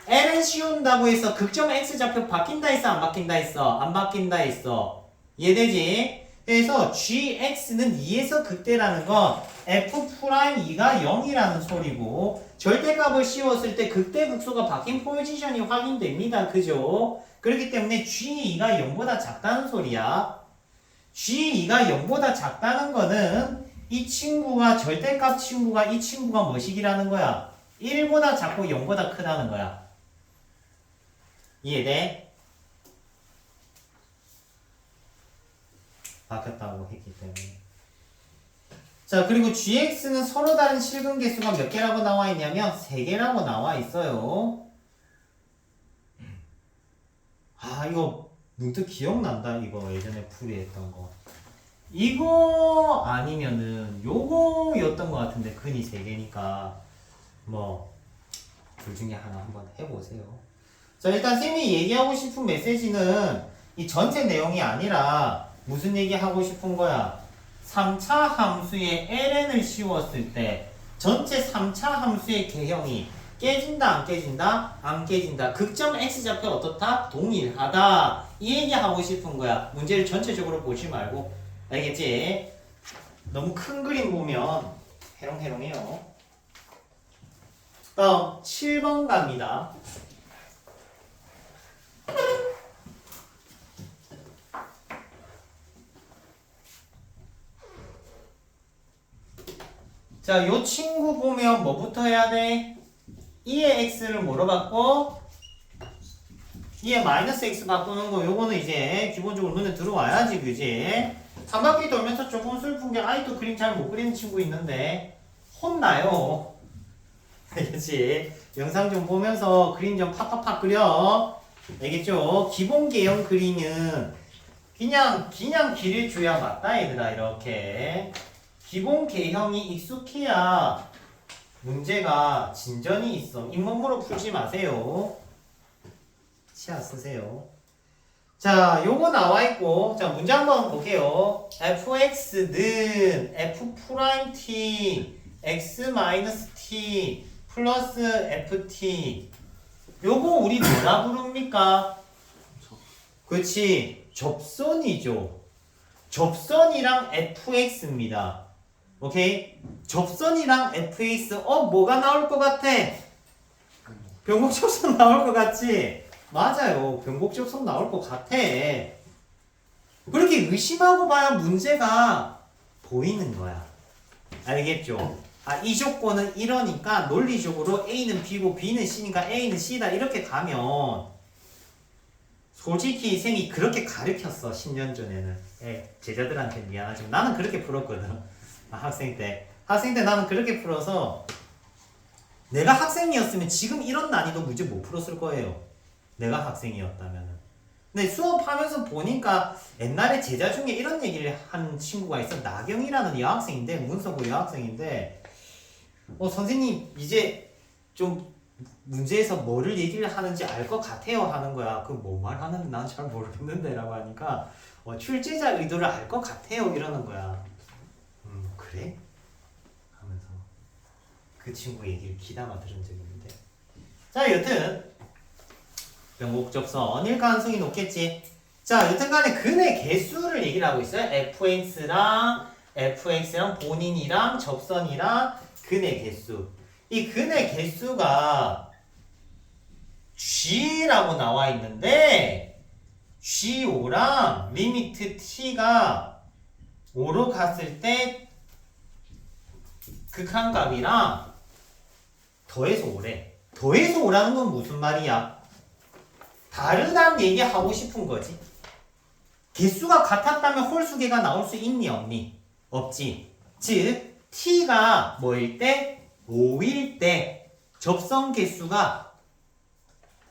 ln 씌운다고 해서 극점 x좌표 바뀐다 했어? 안 바뀐다 했어? 안 바뀐다 했어. 이해되지? 그래서 gx는 2에서 극대라는 건 f'2가 0이라는 소리고 절대값을 씌웠을 때 극대 극소가 바뀐 포지션이 확인됩니다. 그죠? 그렇기 때문에 g2가 0보다 작다는 소리야. g2가 0보다 작다는 거는 이 친구가 절대값 친구가 이 친구가 뭐시기라는 거야? 1보다 작고 0보다 크다는 거야. 이해돼? 바뀌었다고 했기 때문에. 자, 그리고 gx는 서로 다른 실근 개수가 몇 개라고 나와 있냐면 3개라고 나와 있어요. 이거 문득 기억난다. 이거 예전에 풀이했던 거. 이거 아니면은 요거였던 것 같은데 근이 3개니까 뭐 둘 중에 하나 한번 해보세요. 자, 일단 쌤이 얘기하고 싶은 메시지는 이 전체 내용이 아니라 무슨 얘기 하고 싶은 거야? 3차 함수에 ln을 씌웠을 때 전체 3차 함수의 개형이 깨진다 안 깨진다? 안 깨진다. 극점 x좌표 어떻다? 동일하다. 이 얘기 하고 싶은 거야. 문제를 전체적으로 보지 말고. 알겠지? 너무 큰 그림 보면 해롱해롱해요. 다음 7번 갑니다. 자, 요 친구 보면 뭐부터 해야 돼? 2의 x를 뭐로 바꿔? 2의 마이너스 x 바꾸는 거 요거는 이제 기본적으로 눈에 들어와야지, 그지? 한 바퀴 돌면서 조금 슬픈 게 아직도 그림 잘 못 그리는 친구 있는데 혼나요. 알겠지? 영상 좀 보면서 그림 좀 팍팍팍 그려. 알겠죠? 기본 개형 그림은 그냥 길을 줘야 맞다, 얘들아. 이렇게 기본 개형이 익숙해야 문제가 진전이 있어. 잇몸으로 풀지 마세요. 치아 쓰세요. 자, 요거 나와 있고, 자, 문제 한번 볼게요. fx는 f't x-t 플러스 ft. 요거 우리 뭐라 부릅니까? 그렇지, 접선이죠. 접선이랑 fx입니다. 오케이? 접선이랑 fx, 뭐가 나올 것 같아? 변곡접선 나올 것 같지? 맞아요. 변곡접선 나올 것 같아. 그렇게 의심하고 봐야 문제가 보이는 거야. 알겠죠? 이 조건은 이러니까 논리적으로 A는 B고 B는 C니까 A는 C다 이렇게 가면 솔직히 쌤이 그렇게 가르쳤어. 10년 전에는. 제자들한테 미안하지만 나는 그렇게 풀었거든. 학생 때 나는 그렇게 풀어서 내가 학생이었으면 지금 이런 난이도 문제 못 풀었을 거예요. 내가 학생이었다면은. 근데 수업하면서 보니까 옛날에 제자 중에 이런 얘기를 한 친구가 있어. 나경이라는 여학생인데, 문서고 여학생인데, 선생님 이제 좀 문제에서 뭐를 얘기를 하는지 알 것 같아요 하는 거야. 그 뭐 말하는지 난 잘 모르겠는데 라고 하니까 출제자 의도를 알 것 같아요 이러는 거야. 그래? 하면서 그 친구 얘기를 귀담아 들은 적이 있는데, 자 여튼 변곡접선일 가능성이 높겠지. 자 여튼간에 근의 개수를 얘기를 하고 있어요. fx랑 본인이랑 접선이랑 근의 개수. 이 근의 개수가 g라고 나와 있는데 g5랑 리미트 t가 5로 갔을 때 극한값이랑 더해서 5래. 더해서 5라는 건 무슨 말이야? 다르다는 얘기 하고 싶은 거지. 개수가 같았다면 홀수계가 나올 수 있니 없니? 없지. 즉 t가 뭐일 때? 5일 때 접선 개수가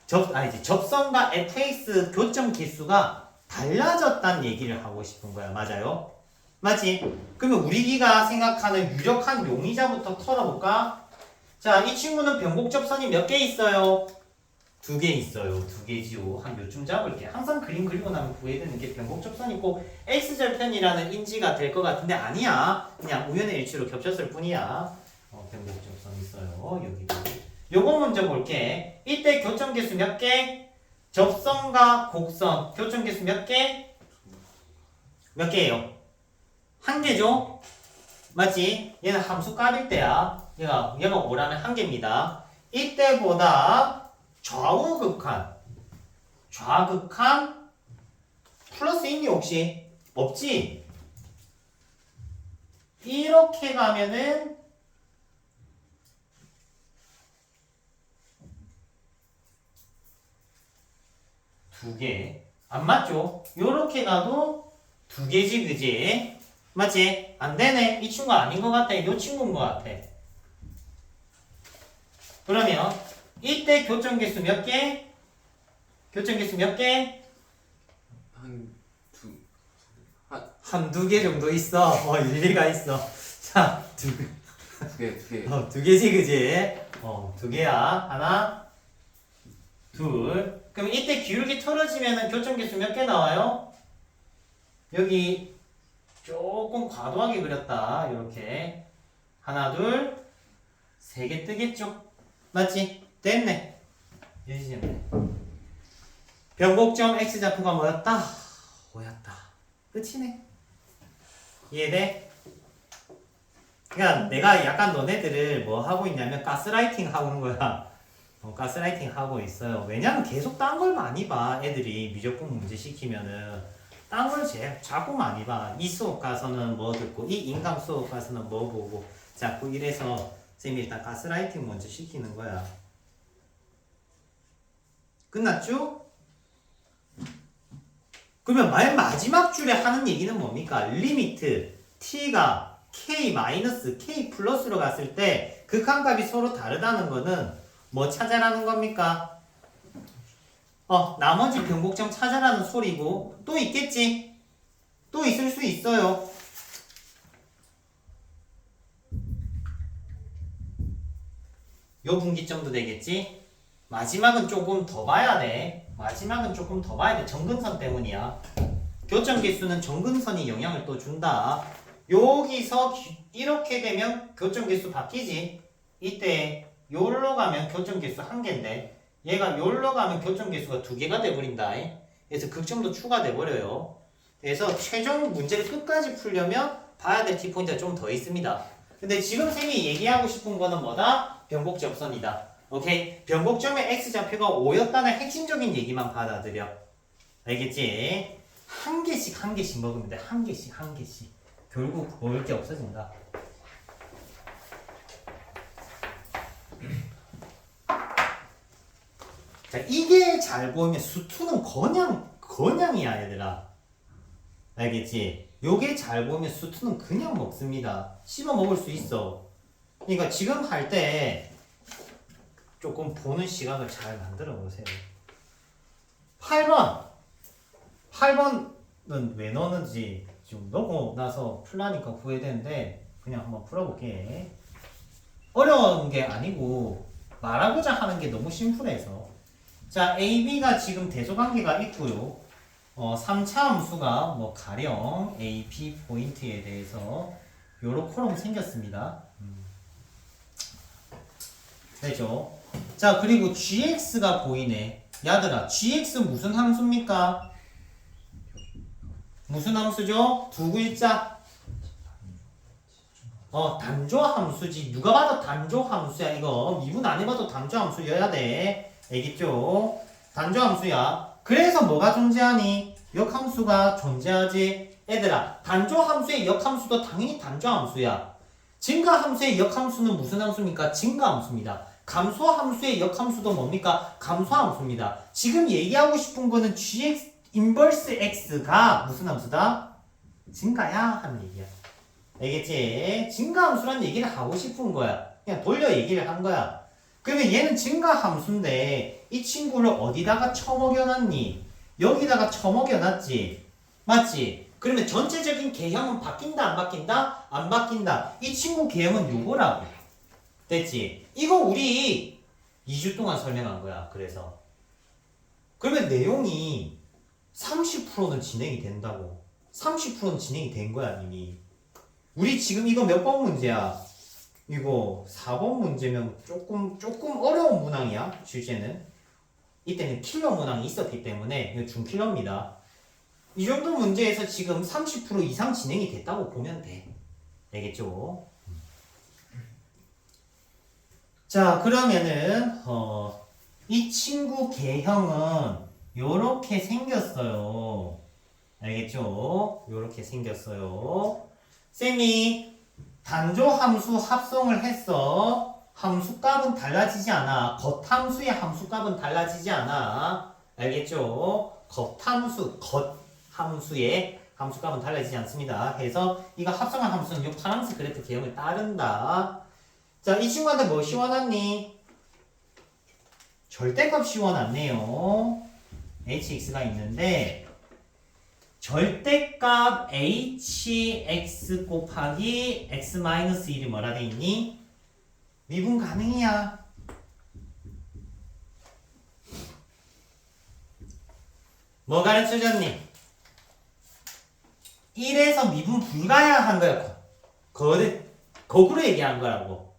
접선과 fx 교점 개수가 달라졌다는 얘기를 하고 싶은 거야. 맞아요? 맞지? 그러면 우리 기가 생각하는 유력한 용의자부터 털어볼까? 자, 이 친구는 변곡접선이 몇 개 있어요? 2개 있어요. 2개지요. 한 요쯤 잡을게. 항상 그림 그리고 나면 구해야 되는 게 변곡접선이 꼭 x절편이라는 인지가 될 것 같은데 아니야. 그냥 우연의 일치로 겹쳤을 뿐이야. 변곡접선 있어요. 여기도. 요거 먼저 볼게. 이때 교점 개수 몇 개? 접선과 곡선 교점 개수 몇 개? 몇 개예요? 1개죠? 맞지? 얘는 함수 까릴 때야. 얘가 5라면 1개입니다. 이때보다 좌우극한 플러스 있니 혹시? 없지? 이렇게 가면은 두 개. 안 맞죠? 요렇게 가도 2개지 그지? 맞지? 안 되네. 이 친구 아닌 것 같아. 요 친구인 것 같아. 그러면 이때 교점 개수 몇 개? 교점 개수 몇 개? 한두 개 정도 있어. 일리가 있어. 자, 두 개. 두 개지 그지? 2개야. 하나, 둘. 그럼 이때 기울기 털어지면은 교점 개수 몇 개 나와요? 여기 조금 과도하게 그렸다. 이렇게 하나, 둘, 3개 뜨겠죠? 맞지? 됐네. 유지됐네. 변곡점 x좌표가 뭐였다? 5였다. 끝이네. 이해돼? 그러니까 내가 약간 너네들을 뭐 하고 있냐면 가스라이팅 하고 있는 거야. 가스라이팅 하고 있어요. 왜냐면 계속 딴 걸 많이 봐. 애들이 미적분 문제 시키면은 딴 걸 자꾸 많이 봐. 이 수업 가서는 뭐 듣고 이 인강 수업 가서는 뭐 보고 자꾸 이래서 쌤이 일단 가스라이팅 먼저 시키는 거야. 끝났죠? 그러면 맨 마지막 줄에 하는 얘기는 뭡니까? 리미트 t가 k-k 플러스로 갔을 때 극한값이 서로 다르다는 거는 뭐 찾아라는 겁니까? 나머지 변곡점 찾아라는 소리고 또 있겠지? 또 있을 수 있어요. 요 분기점도 되겠지? 마지막은 조금 더 봐야 돼. 마지막은 조금 더 봐야 돼. 정근선 때문이야. 교점 개수는 정근선이 영향을 또 준다. 여기서 이렇게 되면 교점 개수 바뀌지. 이때 요로 가면 교점 개수 1개인데 얘가 요로 가면 교점 개수가 2개가 돼버린다. 그래서 극점도 추가돼 버려요. 그래서 최종 문제를 끝까지 풀려면 봐야 될 T포인트가 좀 더 있습니다. 근데 지금 쌤이 얘기하고 싶은 거는 뭐다? 변곡접선이다. 오케이? 변곡점의 X좌표가 5였다는 핵심적인 얘기만 받아들여. 알겠지? 한 개씩 먹으면 돼. 한 개씩. 결국 먹을 게 없어진다. 자, 이게 잘 보이면 수투는 그냥이야, 얘들아. 알겠지? 요게 잘 보이면 수투는 그냥 먹습니다. 씹어 먹을 수 있어. 그러니까 지금 할 때 조금 보는 시각을 잘 만들어 보세요. 8번은 왜 넣는지 지금 넣고 나서 풀라니까 후회되는데 그냥 한번 풀어볼게. 어려운 게 아니고 말하고자 하는 게 너무 심플해서. 자, AB가 지금 대소관계가 있고요. 3차 함수가 뭐 가령 A, B 포인트에 대해서 요런 콜럼 생겼습니다. 되죠? 자, 그리고 GX가 보이네. 야들아, GX 무슨 함수입니까? 무슨 함수죠? 두 글자. 단조 함수지. 누가 봐도 단조 함수야, 이거. 미분 안 해봐도 단조 함수여야 돼. 알겠죠? 단조 함수야. 그래서 뭐가 존재하니? 역함수가 존재하지. 애들아, 단조 함수의 역함수도 당연히 단조 함수야. 증가 함수의 역함수는 무슨 함수입니까? 증가 함수입니다. 감소 함수의 역함수도 뭡니까? 감소 함수입니다. 지금 얘기하고 싶은 거는 gx 인버스 x가 무슨 함수다? 증가야 하는 얘기야. 알겠지? 증가 함수란 얘기를 하고 싶은 거야. 그냥 돌려 얘기를 한 거야. 그러면 얘는 증가 함수인데 이 친구를 어디다가 처먹여놨니? 여기다가 처먹여놨지. 맞지? 그러면 전체적인 개형은 바뀐다 안 바뀐다? 안 바뀐다. 이 친구 개형은 요거라고. 됐지? 이거 우리 2주 동안 설명한 거야. 그래서 그러면 내용이 30%는 진행이 된다고. 30%는 진행이 된 거야 이미. 우리 지금 이거 몇 번 문제야? 이거 4번 문제면 조금 어려운 문항이야. 실제는 이때는 킬러 문항이 있었기 때문에 이거 중킬러입니다. 이 정도 문제에서 지금 30% 이상 진행이 됐다고 보면 돼. 알겠죠? 자, 그러면은 이 친구 개형은 요렇게 생겼어요. 알겠죠? 요렇게 생겼어요. 쌤이 단조 함수 합성을 했어. 함수값은 달라지지 않아. 겉함수의 함수값은 달라지지 않아. 알겠죠? 겉함수의 함수값은 달라지지 않습니다. 그래서 이거 합성한 함수는 요 파란색 그래프 개형을 따른다. 자, 이 친구한테 뭐 씌워놨니? 절대값 씌워놨네요. hx가 있는데 절대값 hx 곱하기 x-1이 뭐라 돼 있니? 미분 가능이야. 뭐 가르쳐줬니? 1에서 미분 불가야 한 거야. 거꾸로 얘기한 거라고.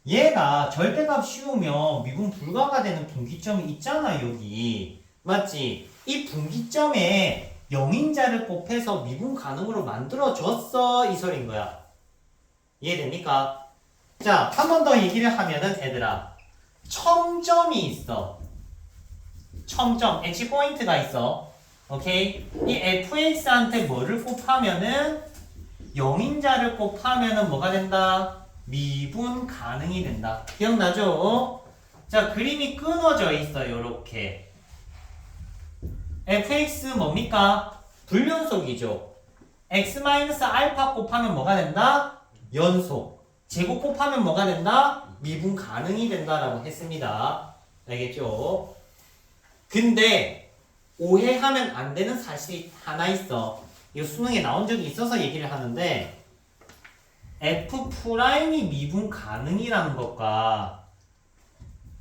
얘가 절대값 씌우면 미분 불가가 되는 분기점이 있잖아, 여기. 맞지? 이 분기점에 0인자를 곱해서 미분 가능으로 만들어줬어. 이 소린 거야. 이해됩니까? 자, 한 번 더 얘기를 하면은 애들아, 첨점이 있어. 첨점, H포인트가 있어. 오케이? 이 fx한테 뭐를 곱하면은 0인자를 곱하면은 뭐가 된다? 미분 가능이 된다. 기억나죠? 자, 그림이 끊어져 있어요. 요렇게. fx 뭡니까? 불연속이죠. x-알파 곱하면 뭐가 된다? 연속. 제곱 곱하면 뭐가 된다? 미분 가능이 된다라고 했습니다. 알겠죠? 근데 오해하면 안 되는 사실이 하나 있어. 이거 수능에 나온 적이 있어서 얘기를 하는데 F'이 미분 가능이라는 것과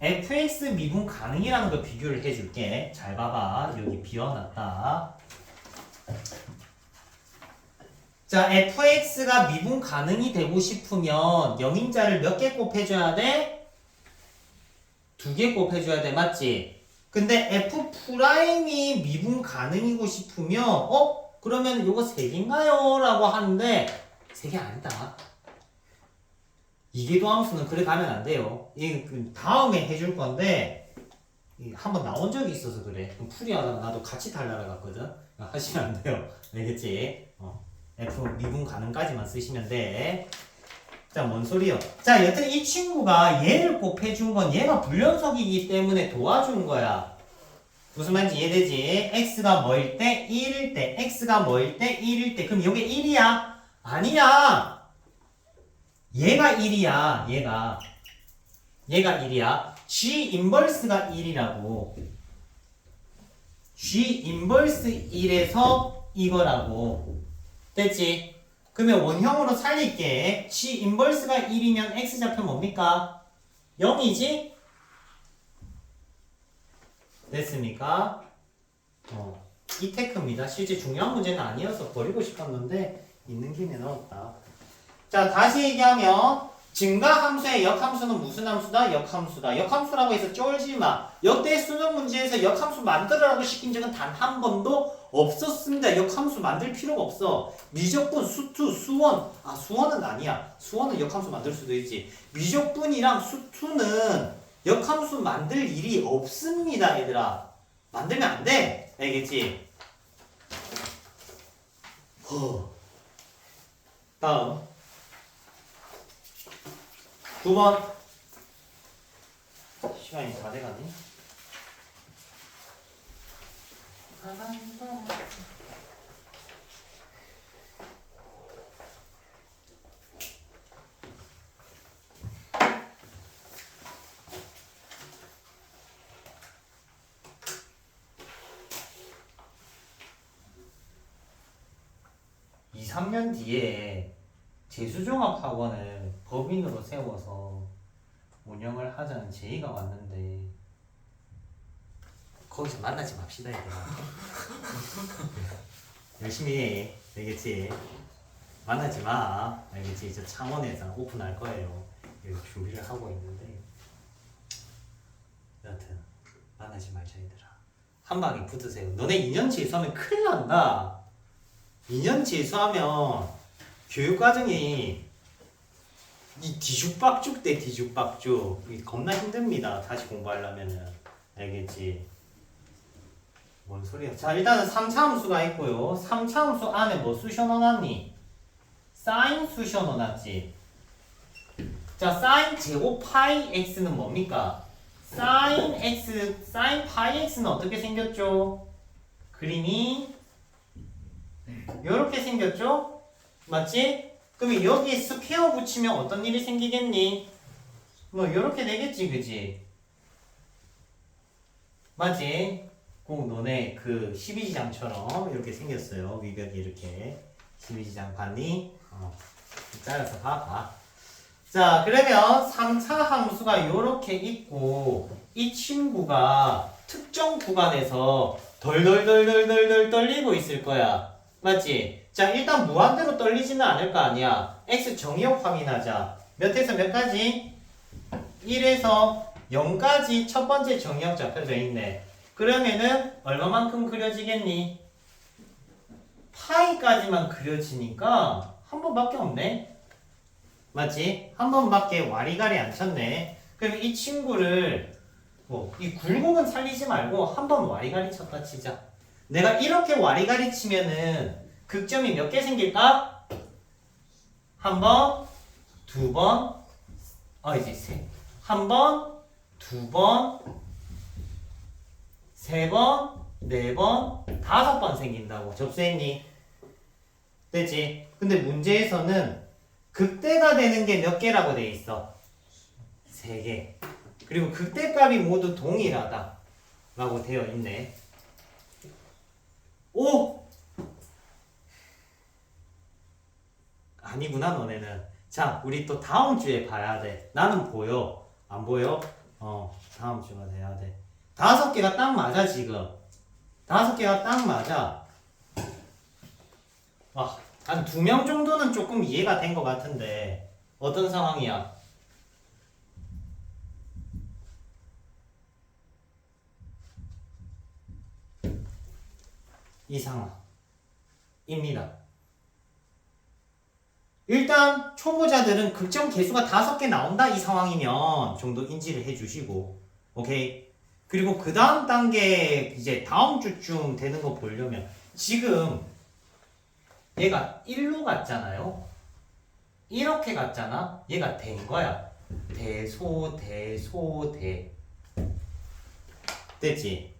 fx 미분 가능이라는 거 비교를 해줄게. 잘 봐봐. 여기 비워놨다. 자, fx가 미분 가능이 되고 싶으면 영인자를 몇 개 곱해줘야 돼? 2개 곱해줘야 돼. 맞지? 근데 f'이 미분 가능이고 싶으면 그러면 요거 3개인가요? 라고 하는데 3개 아니다. 이계도함수는 그래 가면 안 돼요. 이 다음에 해줄 건데 한번 나온 적이 있어서 그래. 풀이하다가 나도 같이 달라라 갔거든. 하시면 안 돼요. 알겠지? F 미분 가능까지만 쓰시면 돼. 자, 뭔 소리요? 자, 여튼 이 친구가 얘를 곱해준 건 얘가 불연속이기 때문에 도와준 거야. 무슨 말인지 이해되지? x가 뭐일 때? 1일 때. x가 뭐일 때? 1일 때. 그럼 이게 1이야? 아니야. 얘가 1이야. 얘가 1이야. G 인버스가 1이라고. G 인버스 1에서 이거라고. 됐지? 그러면 원형으로 살릴게. G 인버스가 1이면 x좌표 뭡니까? 0이지? 됐습니까? 이 테크입니다. 실제 중요한 문제는 아니어서 버리고 싶었는데 있는 김에 넣었다. 자, 다시 얘기하면 증가함수의 역함수는 무슨 함수다? 역함수다. 역함수라고 해서 쫄지 마. 역대 수능 문제에서 역함수 만들으라고 시킨 적은 단 한 번도 없었습니다. 역함수 만들 필요가 없어. 미적분, 수투, 수원. 수원은 아니야. 수원은 역함수 만들 수도 있지. 미적분이랑 수투는 역함수 만들 일이 없습니다, 얘들아. 만들면 안 돼. 알겠지? 다음 9번. 시간이 다 돼가니? 이 3년 뒤에 재수종합학원을 법인으로 세워서 운영을 하자는 제의가 왔는데 거기서 만나지 맙시다 얘들아. 열심히 해. 알겠지? 만나지 마. 알겠지? 저 창원에서 오픈할 거예요. 여기 준비를 하고 있는데 여튼 만나지 말자 얘들아. 한 방에 붙으세요. 너네 2년 재수하면 큰일 난다. 2년 재수하면 교육과정이 이 뒤죽박죽 대 뒤죽박죽. 겁나 힘듭니다. 다시 공부하려면은. 알겠지? 뭔 소리야? 자, 일단은 3차 함수가 있고요. 3차 함수 안에 뭐 쑤셔 넣어놨니? 사인 쑤셔 넣어놨지? 자, 사인 제곱 파이 x는 뭡니까? 사인 x, 사인 파이 x는 어떻게 생겼죠? 그림이 요렇게 생겼죠? 맞지? 그럼 여기에 스퀘어 붙이면 어떤 일이 생기겠니? 뭐 요렇게 되겠지, 그지? 맞지? 꼭 너네 그 12지장처럼 이렇게 생겼어요. 위벽이 이렇게 12지장 봤니? 잘라서 봐봐. 자, 그러면 3차 함수가 요렇게 있고 이 친구가 특정 구간에서 덜덜덜덜덜 떨리고 있을 거야. 맞지? 자, 일단 무한대로 떨리지는 않을 거 아니야. x 정의역 확인하자. 몇에서 몇까지? 1에서 0까지 첫 번째 정의역 잡혀져 있네. 그러면은 얼마만큼 그려지겠니? 파이까지만 그려지니까 한 번밖에 없네. 맞지? 한 번밖에 와리가리 안 쳤네. 그럼 이 친구를 이 굴곡은 살리지 말고 한 번 와리가리 쳤다 치자. 내가 이렇게 와리가리 치면은 극점이 몇 개 생길까? 한 번, 두 번, 이제 세. 한 번, 두 번, 세 번, 네 번, 5번 생긴다고. 접수했니? 됐지? 근데 문제에서는 극대가 되는 게 몇 개라고 돼 있어? 3개. 그리고 극대값이 모두 동일하다 라고 되어 있네. 오! 아니구나 너네는. 자, 우리 또 다음 주에 봐야 돼. 나는 보여. 안 보여? 다음 주가 돼야 돼. 5개가 딱 맞아 지금. 5개가 딱 맞아. 한 2명 정도는 조금 이해가 된 것 같은데 어떤 상황이야? 이 상황입니다. 일단 초보자들은 극정 개수가 5개 나온다 이 상황이면 정도 인지를 해주시고 오케이. 그리고 그 다음 단계 이제 다음 주쯤 되는 거 보려면 지금 얘가 1로 갔잖아요. 이렇게 갔잖아. 얘가 된 거야. 대소 대소 대 됐지?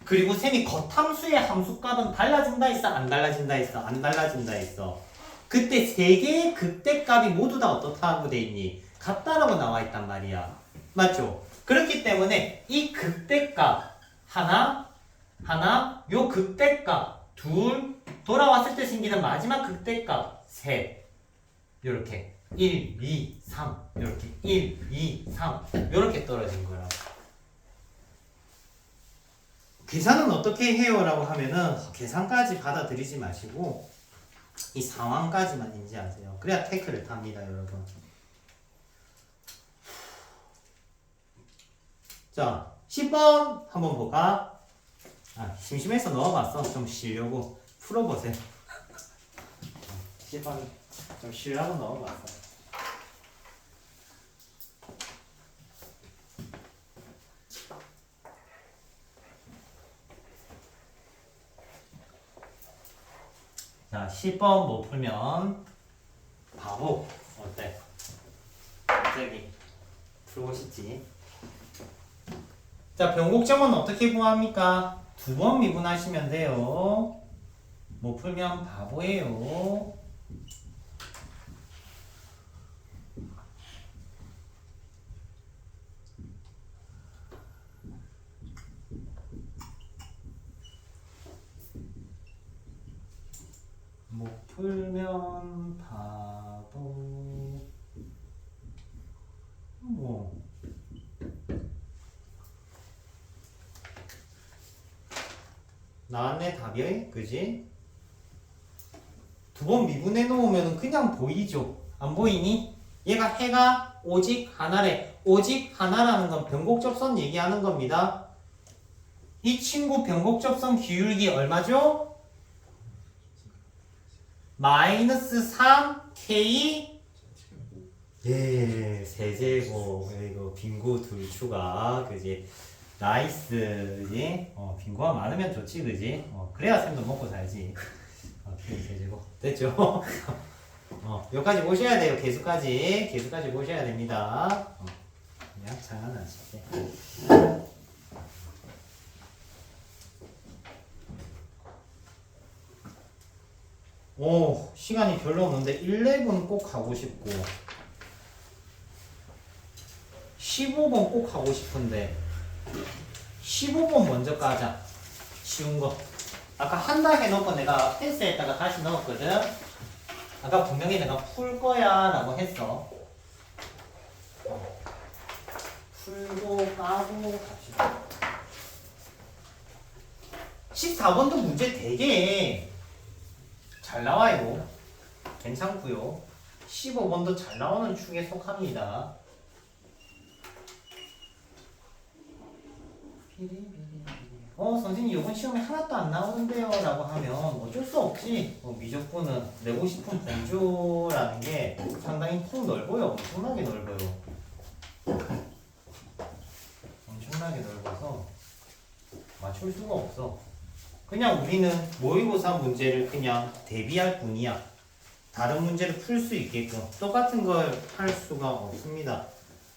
그리고 셈이 겉함수의 함수값은 달라진다 했어? 안 달라진다 했어? 안 달라진다 했어. 그때 세 개의 극대값이 모두 다 어떻다고 돼 있니? 같다라고 나와 있단 말이야. 맞죠? 그렇기 때문에 이 극대값 하나, 요 극대값 둘, 돌아왔을 때 생기는 마지막 극대값 셋. 요렇게 1, 2, 3 요렇게 1, 2, 3 요렇게 떨어진 거라고. 계산은 어떻게 해요? 라고 하면은 계산까지 받아들이지 마시고 이 상황까지만 인지하세요. 그래야 태클을 탑니다, 여러분. 자, 10번 한번 볼까? 심심해서 넣어봤어. 좀 쉬려고. 풀어보세요. 10번 좀 쉬려고 넣어봤어. 자, 10번 못 풀면 바보. 어때? 갑자기 풀고 싶지? 자, 변곡점은 어떻게 구합니까? 2번 미분하시면 돼요. 못 풀면 바보예요. 못 풀면 바보. 뭐 나왔네 답이. 그지? 2번 미분해 놓으면 그냥 보이죠. 안 보이니? 얘가 해가 오직 하나래. 오직 하나라는 건 변곡접선 얘기하는 겁니다. 이 친구 변곡접선 기울기 얼마죠? 마이너스 3K. 예, 세제곱. 이거 빈구 둘 추가. 그지? 나이스. 그지? 빈구가 많으면 좋지. 그지? 그래야 쌤도 먹고 살지. K 세제곱. 됐죠? 여기까지 보셔야 돼요. 개수까지 보셔야 됩니다. 그냥 장난하실게. 오, 시간이 별로 없는데 11은 꼭 하고 싶고 15번 꼭 하고 싶은데 15번 먼저 까자. 쉬운 거. 아까 한다 해놓고 내가 패스했다가 다시 넣었거든. 아까 분명히 내가 풀 거야 라고 했어. 풀고 까고 갑시다. 14번도 문제 되게 잘 나와요. 괜찮고요. 15번도 잘 나오는 축에 속합니다. 선생님 이번 시험에 하나도 안 나오는데요 라고 하면 어쩔 수 없지. 미적분은 내고 싶은 범주라는 게 상당히 폭 넓어요. 엄청나게 넓어요. 엄청나게 넓어서 맞출 수가 없어. 그냥 우리는 모의고사 문제를 그냥 대비할 뿐이야. 다른 문제를 풀 수 있게끔 똑같은 걸 할 수가 없습니다.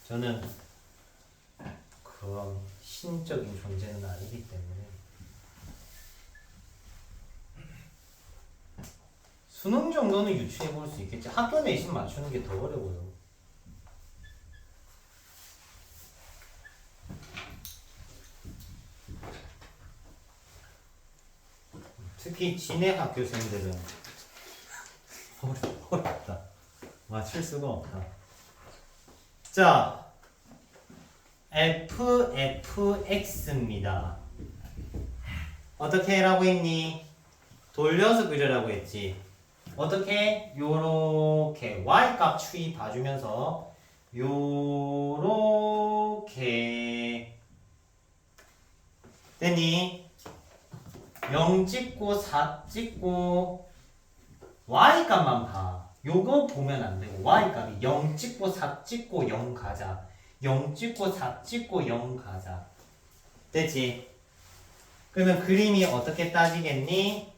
저는 그런 신적인 존재는 아니기 때문에. 수능 정도는 유추해 볼 수 있겠지. 학교 내신 맞추는 게 더 어려워요. 특히 진해 학교생들은 어렵다. 맞출 수가 없다. 자, fx입니다. 어떻게 해라고 했니? 돌려서 그려라고 했지. 어떻게? 요렇게 y값 추이 봐주면서 요렇게 됐니? 0 찍고 4 찍고 y값만 봐. 요거 보면 안 되고 y값이 0 찍고 4 찍고 0 가자. 0 찍고 4 찍고 0 가자. 됐지? 그러면 그림이 어떻게 따지겠니?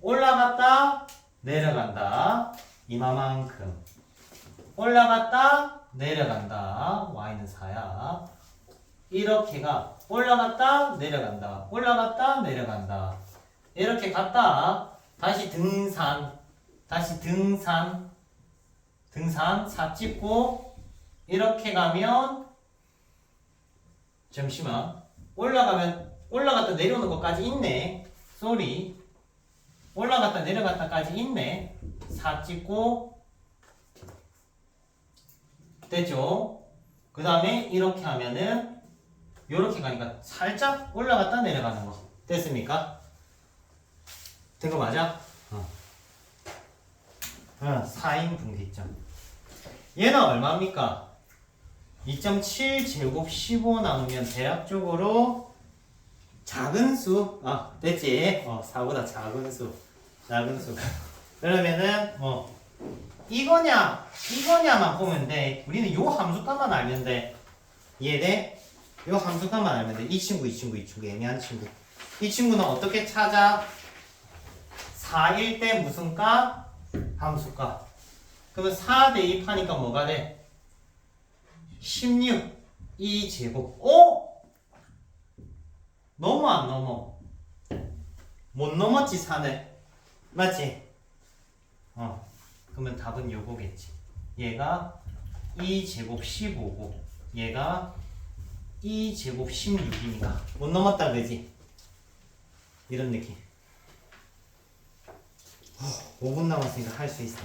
올라갔다 내려간다. 이마만큼. 올라갔다 내려간다. y는 4야. 이렇게가 올라갔다 내려간다. 올라갔다 내려간다. 이렇게 갔다 다시 등산. 다시 등산 4 찍고 이렇게 가면 잠시만 올라갔다 내려오는 것까지 있네. 쏘리. 올라갔다 내려갔다까지 있네. 4 찍고 됐죠? 그 다음에 이렇게 하면은 요렇게 가니까 살짝 올라갔다 내려가는 거 됐습니까? 된 거 맞아? 4인 분기점. 얘는 얼마입니까? 2.7 제곱 15 나누면 대략적으로 작은 수. 됐지? 4보다 작은 수. 작은 수. 그러면은 이거냐만 보면 돼. 우리는 요 함수값만 알면 돼. 이해돼? 요 함수값만 알면 돼. 이 친구 애매한 친구. 이 친구는 어떻게 찾아? 4일 때 무슨 값? 함수값. 그러면 4 대입하니까 뭐가 돼? 16 2제곱. 넘어 안 넘어? 못 넘었지 4는. 맞지? 그러면 답은 요거겠지. 얘가 2제곱 15고 얘가 2제곱 16이니까 못 넘었다 그지? 이런 느낌. 5분 남았으니까 할 수 있어.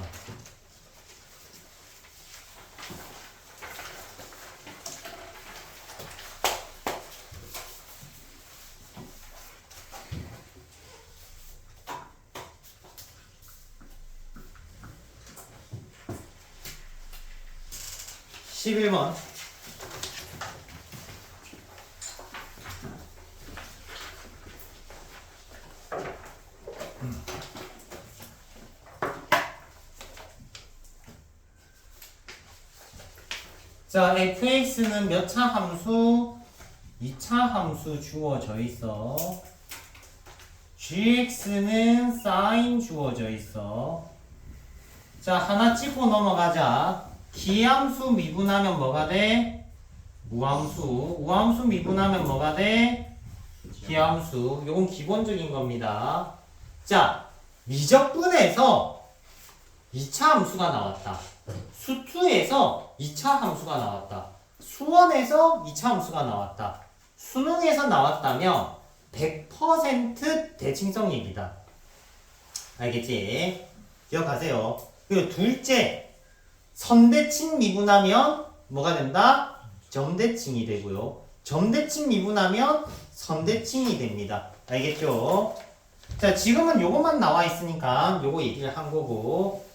(11번) 자, fx는 몇 차 함수? 2차 함수 주어져 있어. gx는 sin 주어져 있어. 자, 하나 찍고 넘어가자. 기함수 미분하면 뭐가 돼? 우함수. 우함수 미분하면 뭐가 돼? 기함수. 요건 기본적인 겁니다. 자, 미적분에서 2차 함수가 나왔다. 수투에서 2차 함수가 나왔다. 수원에서 2차 함수가 나왔다. 수능에서 나왔다면 100% 대칭성 얘기다. 알겠지? 기억하세요. 그리고 둘째, 선대칭 미분하면 뭐가 된다? 점대칭이 되고요. 점대칭 미분하면 선대칭이 됩니다. 알겠죠? 자, 지금은 요것만 나와 있으니까 요거 얘기를 한 거고,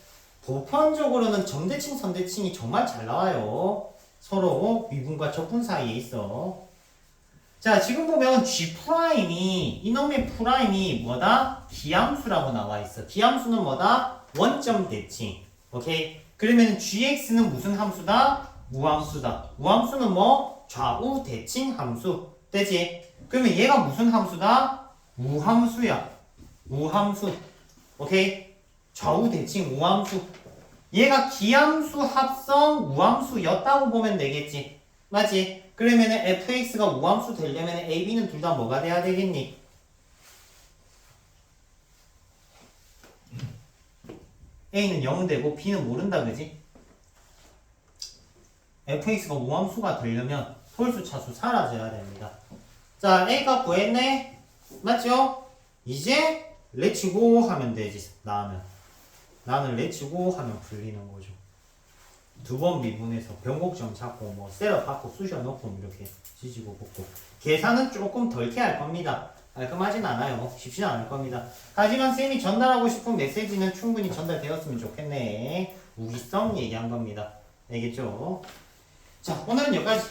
보편적으로는 점대칭, 선대칭이 정말 잘 나와요. 서로 미분과 적분 사이에 있어. 자, 지금 보면 G'이, 이놈의 프라임이 뭐다? 기함수라고 나와 있어. 기함수는 뭐다? 원점 대칭. 오케이? 그러면 GX는 무슨 함수다? 우함수다. 우함수는 뭐? 좌우 대칭 함수. 되지? 그러면 얘가 무슨 함수다? 우함수야. 우함수. 오케이? 좌우 대칭 우함수. 얘가 기함수 합성 우함수였다고 보면 되겠지. 맞지? 그러면은 fx가 우함수 되려면 a, b는 둘 다 뭐가 돼야 되겠니? a는 0 되고 b는 모른다 그지? fx가 우함수가 되려면 홀수 차수 사라져야 됩니다. 자, a값 구했네? 맞죠? 이제 렛츠고 하면 되지. 나는 렛츠고 하면 풀리는 거죠. 두 번 미분해서 변곡점 잡고 뭐 셋업 받고 쑤셔 넣고 이렇게 지지고 볶고 계산은 조금 덜게 할 겁니다. 깔끔하진 않아요. 쉽지는 않을 겁니다. 하지만 쌤이 전달하고 싶은 메시지는 충분히 전달되었으면 좋겠네. 우기성 얘기한 겁니다. 알겠죠? 자, 오늘은 여기까지.